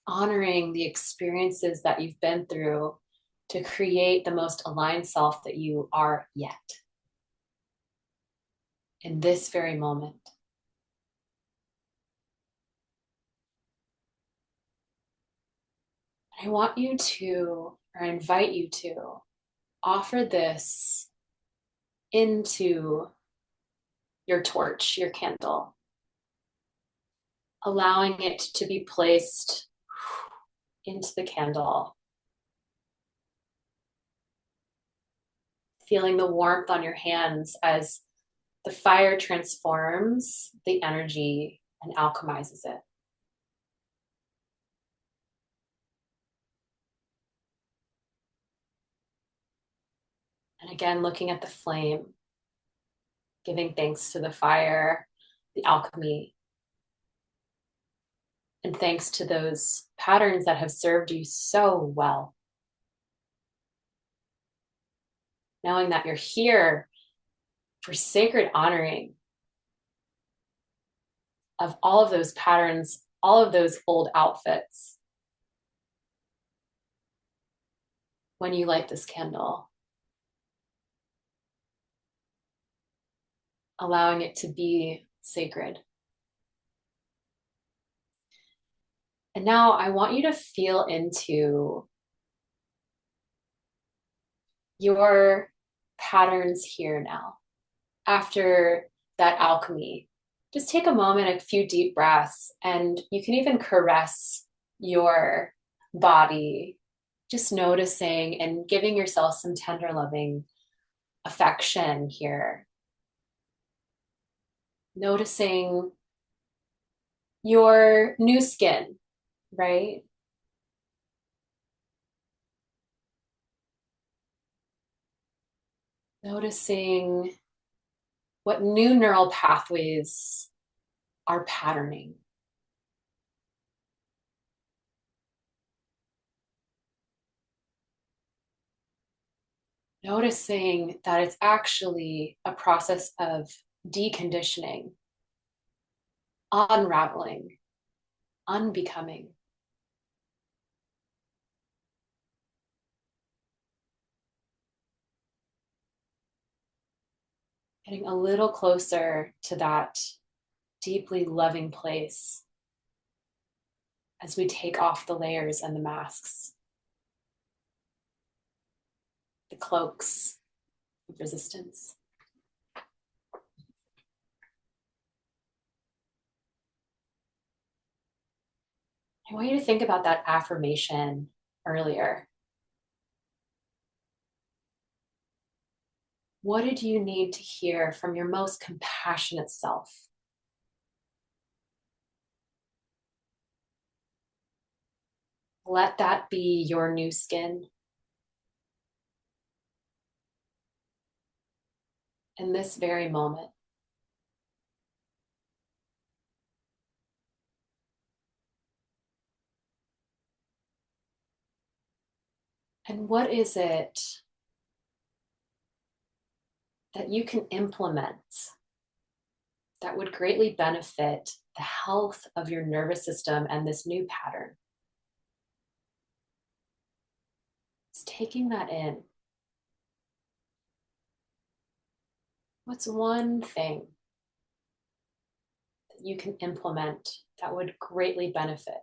Honoring the experiences that you've been through to create the most aligned self that you are yet in this very moment. I want you to, or I invite you to, offer this into your torch, your candle, allowing it to be placed into the candle, feeling the warmth on your hands as the fire transforms the energy and alchemizes it. And again, looking at the flame, giving thanks to the fire, the alchemy, and thanks to those patterns that have served you so well. Knowing that you're here for sacred honoring of all of those patterns, all of those old outfits. When you light this candle, allowing it to be sacred. And now I want you to feel into your patterns here now. After that alchemy, just take a moment, a few deep breaths, and you can even caress your body, just noticing and giving yourself some tender, loving affection here. Noticing your new skin, right? Noticing what new neural pathways are patterning. Noticing that it's actually a process of deconditioning, unraveling, unbecoming. Getting a little closer to that deeply loving place as we take off the layers and the masks, the cloaks of resistance. I want you to think about that affirmation earlier. What did you need to hear from your most compassionate self? Let that be your new skin. In this very moment. And what is it that you can implement that would greatly benefit the health of your nervous system and this new pattern? Just taking that in. What's one thing that you can implement that would greatly benefit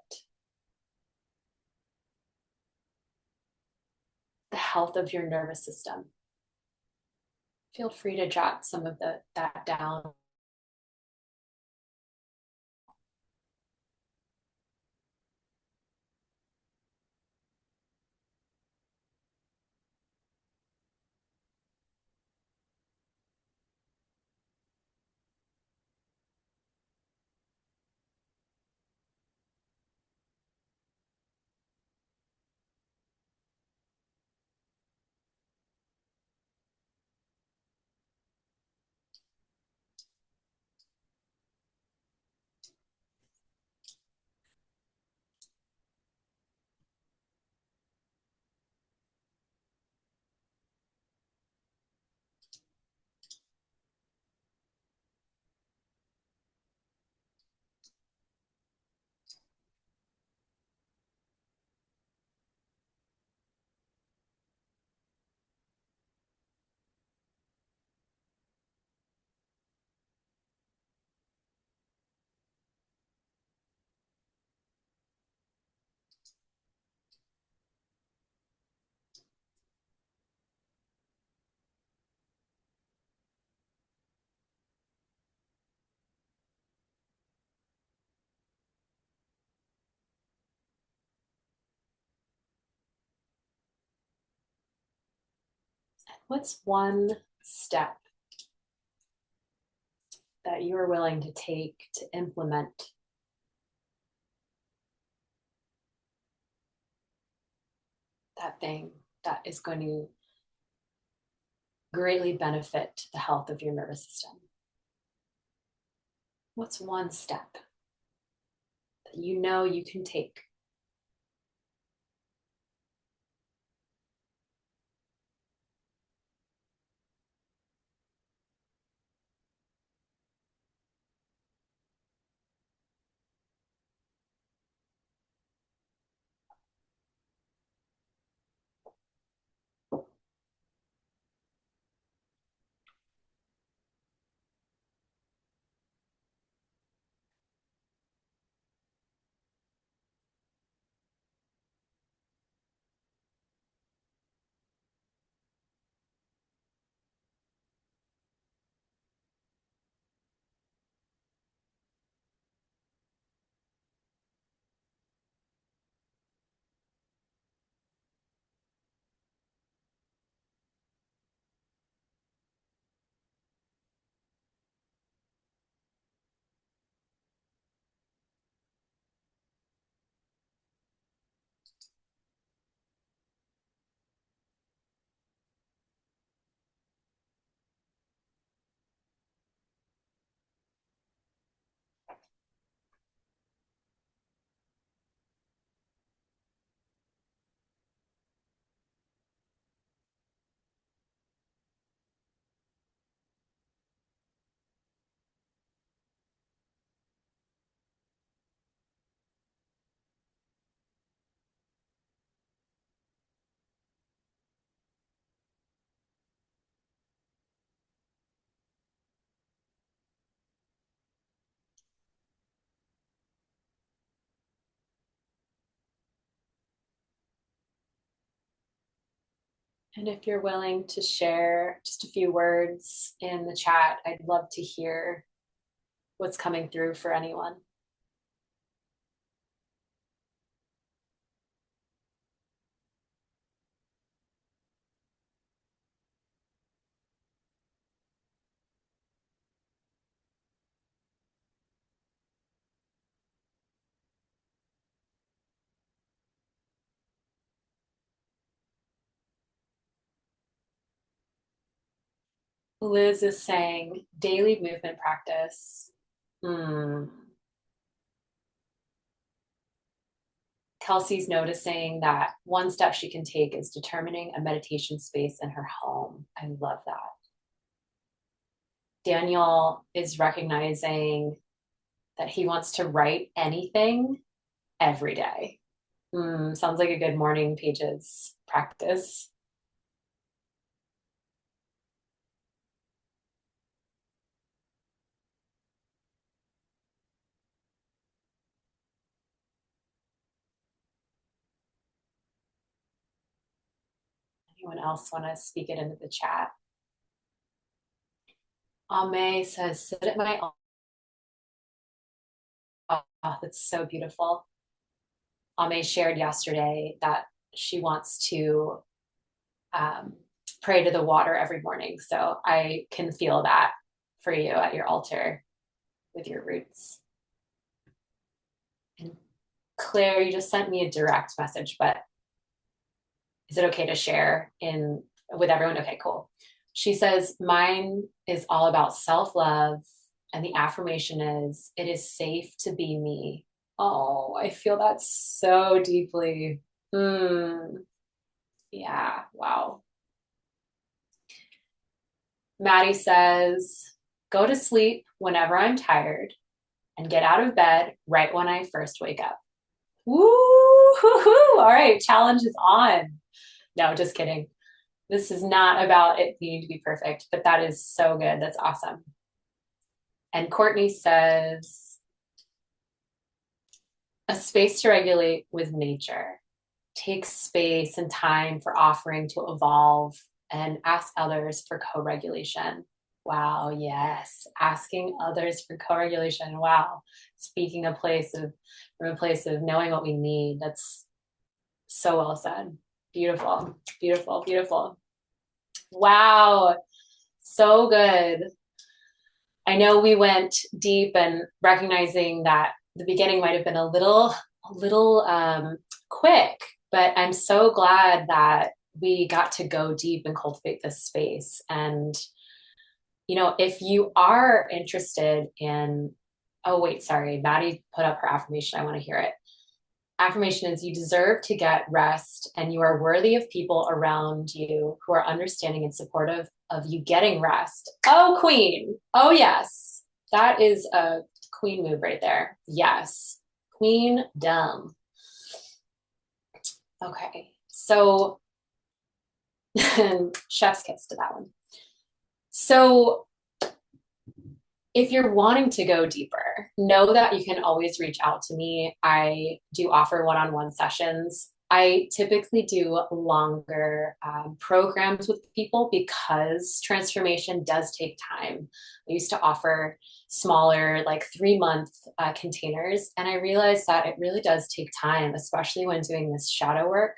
the health of your nervous system? Feel free to jot some of that down. What's one step that you're willing to take to implement that thing that is going to greatly benefit the health of your nervous system? What's one step that you know you can take? And if you're willing to share just a few words in the chat, I'd love to hear what's coming through for anyone. Liz is saying daily movement practice. Kelsey's noticing that one step she can take is determining a meditation space in her home. I love that. Daniel is recognizing that he wants to write anything every day. Sounds like a good morning pages practice. Anyone else want to speak it into the chat? Ame says, sit at my oh, that's so beautiful. Ame shared yesterday that she wants to pray to the water every morning. So I can feel that for you at your altar with your roots. And Claire, you just sent me a direct message, but is it okay to share in with everyone? Okay, cool. She says, mine is all about self-love. And the affirmation is, it is safe to be me. Oh, I feel that so deeply. Yeah, wow. Maddie says, go to sleep whenever I'm tired and get out of bed right when I first wake up. Woo-hoo-hoo. All right, challenge is on. No, just kidding. This is not about it needing to be perfect, but that is so good. That's awesome. And Courtney says, a space to regulate with nature. Take space and time for offering to evolve and ask others for co-regulation. Wow, yes. Asking others for co-regulation. Wow. Speaking from a place of knowing what we need. That's so well said. Beautiful, beautiful, beautiful. Wow. So good. I know we went deep and recognizing that the beginning might have been a little quick, but I'm so glad that we got to go deep and cultivate this space. And, if you are interested in, oh, wait, sorry, Maddie put up her affirmation. I want to hear it. Affirmation is, you deserve to get rest and you are worthy of people around you who are understanding and supportive of you getting rest. Oh, queen. Oh, yes. That is a queen move right there. Yes. Queen dumb. Okay. So chef's kiss to that one. So if you're wanting to go deeper, know that you can always reach out to me. I do offer one-on-one sessions. I typically do longer programs with people because transformation does take time. I used to offer smaller, like 3-month containers, and I realized that it really does take time, especially when doing this shadow work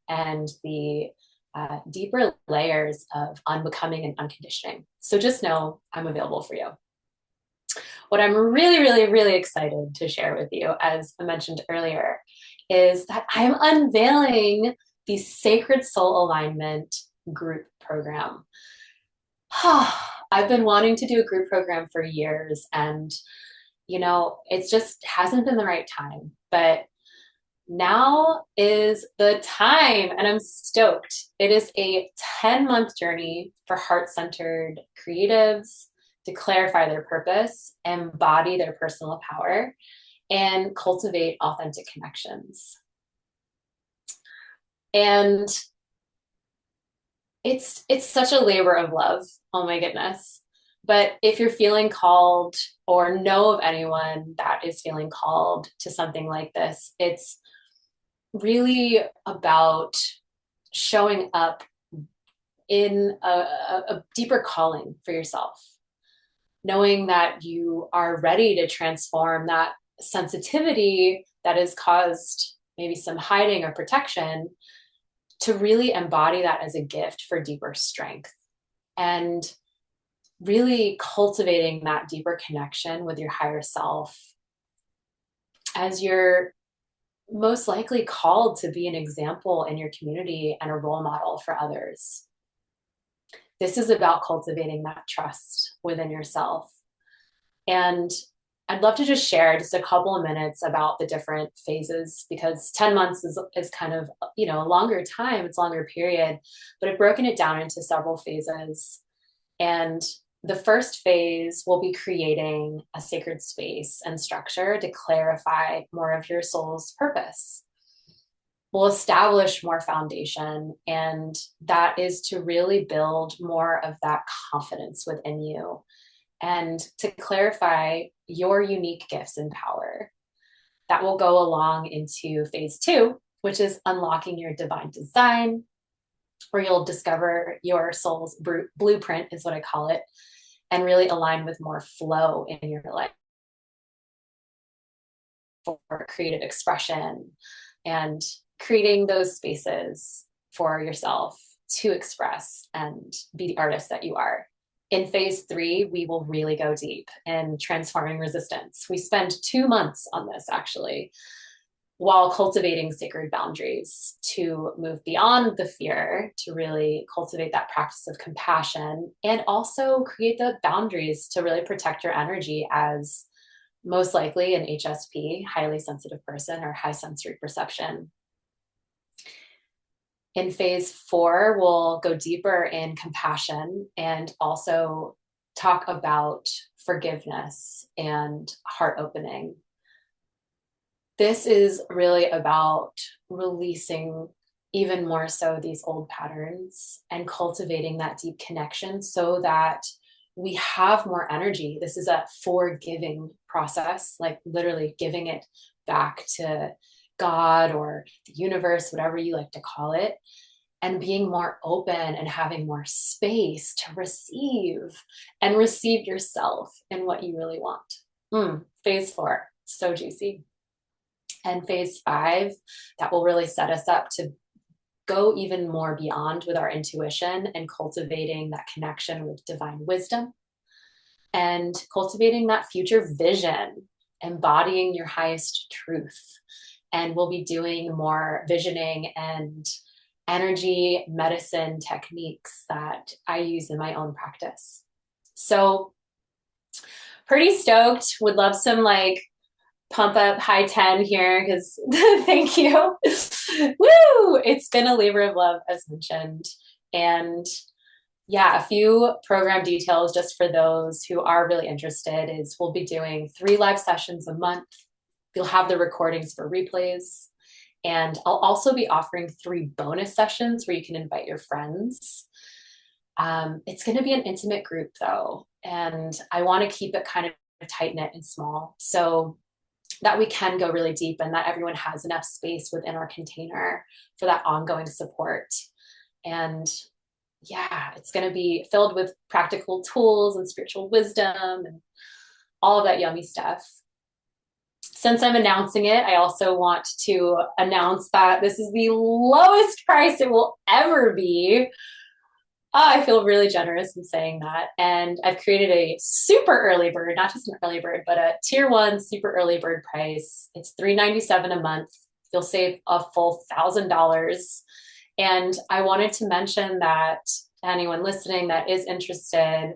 and the deeper layers of unbecoming and unconditioning. So just know I'm available for you. What I'm really, really, really excited to share with you, as I mentioned earlier, is that I'm unveiling the Sacred Soul Alignment group program. I've been wanting to do a group program for years, and it just hasn't been the right time. But now is the time, and I'm stoked. It is a 10-month journey for heart-centered creatives to clarify their purpose, embody their personal power, and cultivate authentic connections. And it's such a labor of love. Oh my goodness. But if you're feeling called or know of anyone that is feeling called to something like this, it's really about showing up in a deeper calling for yourself, knowing that you are ready to transform that sensitivity that has caused maybe some hiding or protection, to really embody that as a gift for deeper strength, and really cultivating that deeper connection with your higher self, as you're most likely called to be an example in your community and a role model for others. This is about cultivating that trust within yourself. And I'd love to just share just a couple of minutes about the different phases, because 10 months is kind of, a longer time, it's a longer period, but I've broken it down into several phases. And the first phase will be creating a sacred space and structure to clarify more of your soul's purpose. We'll establish more foundation, and that is to really build more of that confidence within you and to clarify your unique gifts and power. That will go along into phase 2, which is unlocking your divine design, where you'll discover your soul's blueprint, is what I call it, and really align with more flow in your life for creative expression and creating those spaces for yourself to express and be the artist that you are. In phase 3, we will really go deep in transforming resistance. We spend 2 months on this, actually, while cultivating sacred boundaries to move beyond the fear, to really cultivate that practice of compassion, and also create the boundaries to really protect your energy as most likely an HSP, highly sensitive person, or high sensory perception. In phase 4, we'll go deeper in compassion and also talk about forgiveness and heart opening. This is really about releasing even more so these old patterns and cultivating that deep connection so that we have more energy. This is a forgiving process, like literally giving it back to God or the universe, whatever you like to call it, and being more open and having more space to receive yourself and what you really want. Phase 4, so juicy. And phase 5, that will really set us up to go even more beyond with our intuition and cultivating that connection with divine wisdom and cultivating that future vision, embodying your highest truth. And we'll be doing more visioning and energy medicine techniques that I use in my own practice. So pretty stoked. Would love some pump up high 10 here, because thank you. Woo! It's been a labor of love, as mentioned. And yeah, a few program details just for those who are really interested is we'll be doing 3 live sessions a month. You'll have the recordings for replays. And I'll also be offering 3 bonus sessions where you can invite your friends. It's going to be an intimate group though, and I want to keep it kind of tight-knit and small so that we can go really deep and that everyone has enough space within our container for that ongoing support. And yeah, it's going to be filled with practical tools and spiritual wisdom and all of that yummy stuff. Since I'm announcing it, I also want to announce that this is the lowest price it will ever be. I feel really generous in saying that. And I've created a super early bird, not just an early bird, but a tier 1 super early bird price. It's $397 a month. You'll save a full $1,000. And I wanted to mention that to anyone listening that is interested,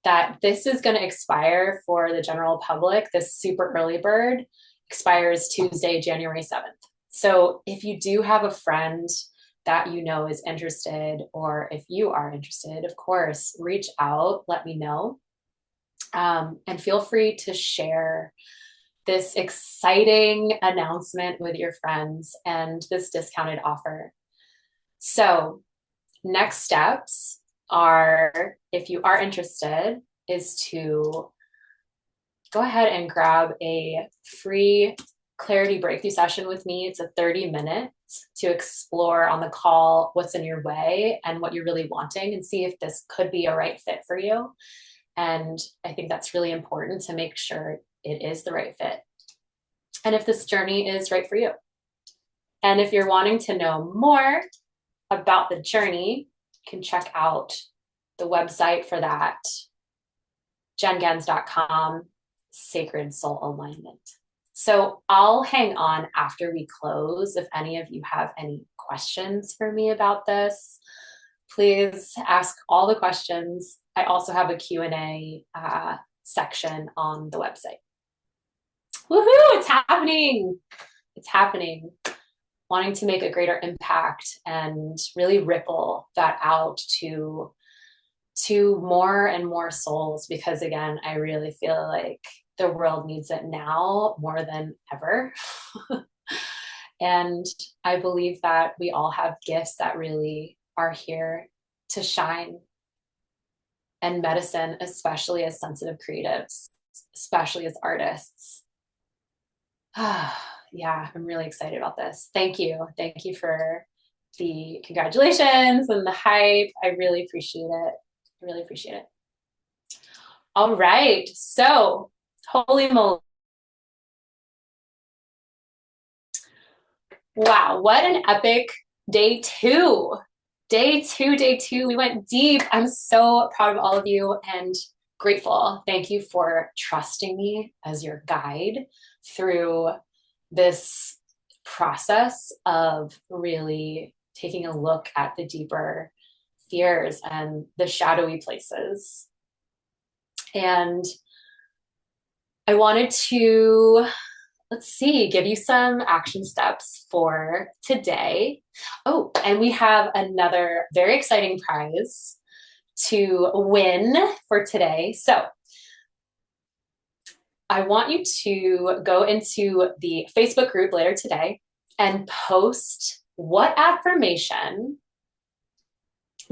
that this is going to expire for the general public. This super early bird expires Tuesday, January 7th. So if you do have a friend that you know is interested, or if you are interested, of course, reach out, let me know. And feel free to share this exciting announcement with your friends and this discounted offer. So next steps are, if you are interested, is to go ahead and grab a free clarity breakthrough session with me. It's a 30-minute to explore on the call what's in your way and what you're really wanting and see if this could be a right fit for you. And I think that's really important to make sure it is the right fit. And if this journey is right for you. And if you're wanting to know more about the journey, you can check out the website for that, jengans.com, Sacred Soul Alignment. So I'll hang on after we close. If any of you have any questions for me about this, please ask all the questions. I also have a Q&A section on the website. Woohoo, it's happening. It's happening. Wanting to make a greater impact and really ripple that out to more and more souls, because again, I really feel like the world needs it now more than ever. And I believe that we all have gifts that really are here to shine. And medicine, especially as sensitive creatives, especially as artists. Yeah, I'm really excited about this. Thank you. Thank you for the congratulations and the hype. I really appreciate it. I really appreciate it. All right. So, holy moly. Wow, what an epic day two. Day two. We went deep. I'm so proud of all of you and grateful. Thank you for trusting me as your guide through this process of really taking a look at the deeper fears and the shadowy places. And I wanted to, give you some action steps for today. Oh, and we have another very exciting prize to win for today. So I want you to go into the Facebook group later today and post what affirmation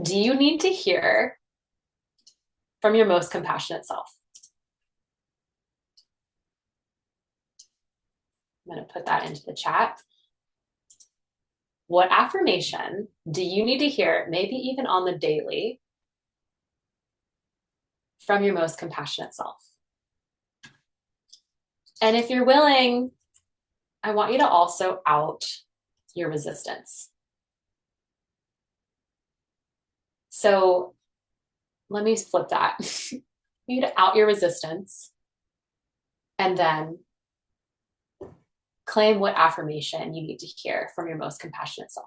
do you need to hear from your most compassionate self. I'm going to put that into the chat. What affirmation do you need to hear, maybe even on the daily, from your most compassionate self? And if you're willing, I want you to also out your resistance. So let me flip that. You need to out your resistance and then claim what affirmation you need to hear from your most compassionate self.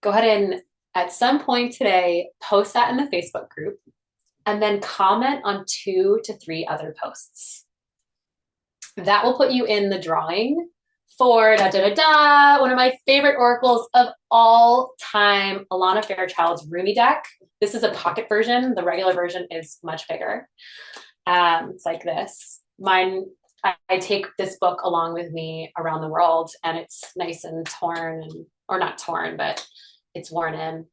Go ahead and at some point today, post that in the Facebook group and then comment on 2 to 3 other posts. That will put you in the drawing for one of my favorite oracles of all time, Alana Fairchild's Rumi deck. This is a pocket version. The regular version is much bigger. It's like this. Mine, I take this book along with me around the world, and it's nice and torn, or not torn, but it's worn in.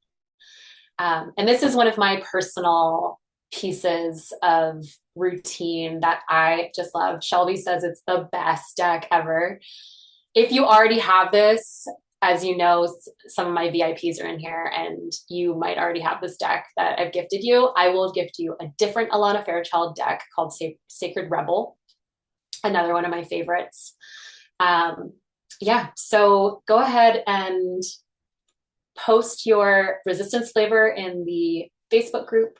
And this is one of my personal pieces of routine that I just love. Shelby says it's the best deck ever. If you already have this, as you know, some of my VIPs are in here and you might already have this deck that I've gifted you. I will gift you a different Alana Fairchild deck called Sacred Rebel, another one of my favorites. So go ahead and post your resistance flavor in the Facebook group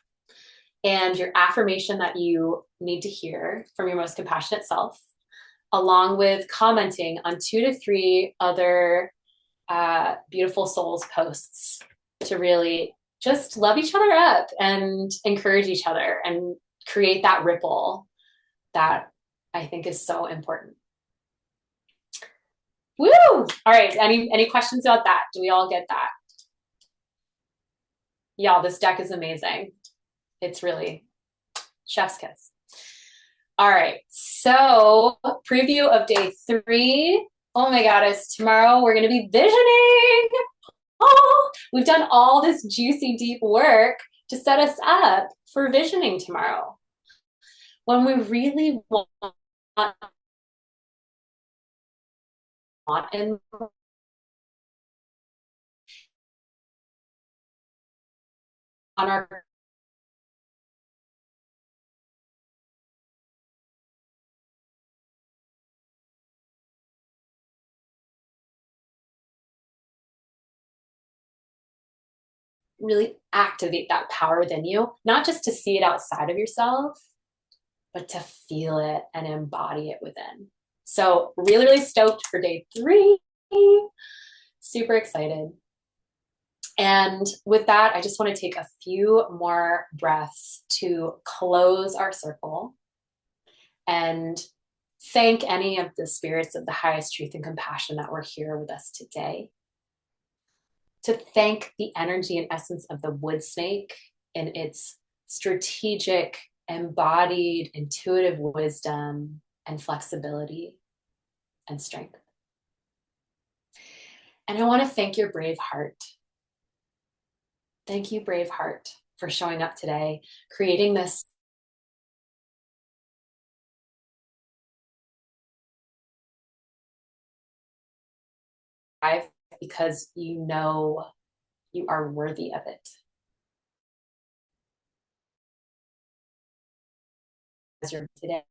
and your affirmation that you need to hear from your most compassionate self, along with commenting on 2 to 3 other beautiful souls posts to really just love each other up and encourage each other and create that ripple that I think is so important. Woo! All right, any questions about that? Do we all get that? Y'all, this deck is amazing. It's really chef's kiss. All right, so preview of day 3. Oh my goddess, tomorrow we're going to be visioning. Oh, we've done all this juicy, deep work to set us up for visioning tomorrow. when we really want and on our really activate that power within you, not just to see it outside of yourself, but to feel it and embody it within. So really, really stoked for day 3. Super excited. And with that, I just want to take a few more breaths to close our circle and thank any of the spirits of the highest truth and compassion that were here with us today. To thank the energy and essence of the wood snake in its strategic, embodied, intuitive wisdom and flexibility and strength. And I want to thank your brave heart. Thank you, brave heart, for showing up today, creating this life because you know you are worthy of it. As you're today.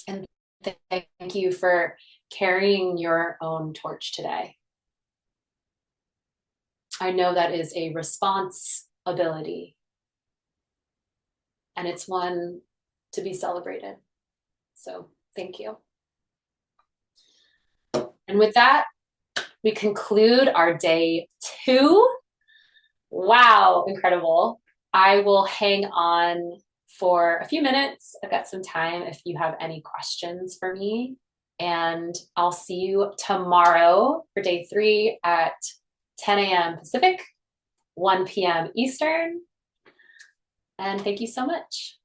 And thank you for carrying your own torch today. I know that is a responsibility, and it's one to be celebrated. So thank you. And with that, we conclude our day 2. Wow, incredible. I will hang on for a few minutes. I've got some time if you have any questions for me. And I'll see you tomorrow for day 3 at 10 a.m. Pacific, 1 p.m. Eastern. And thank you so much.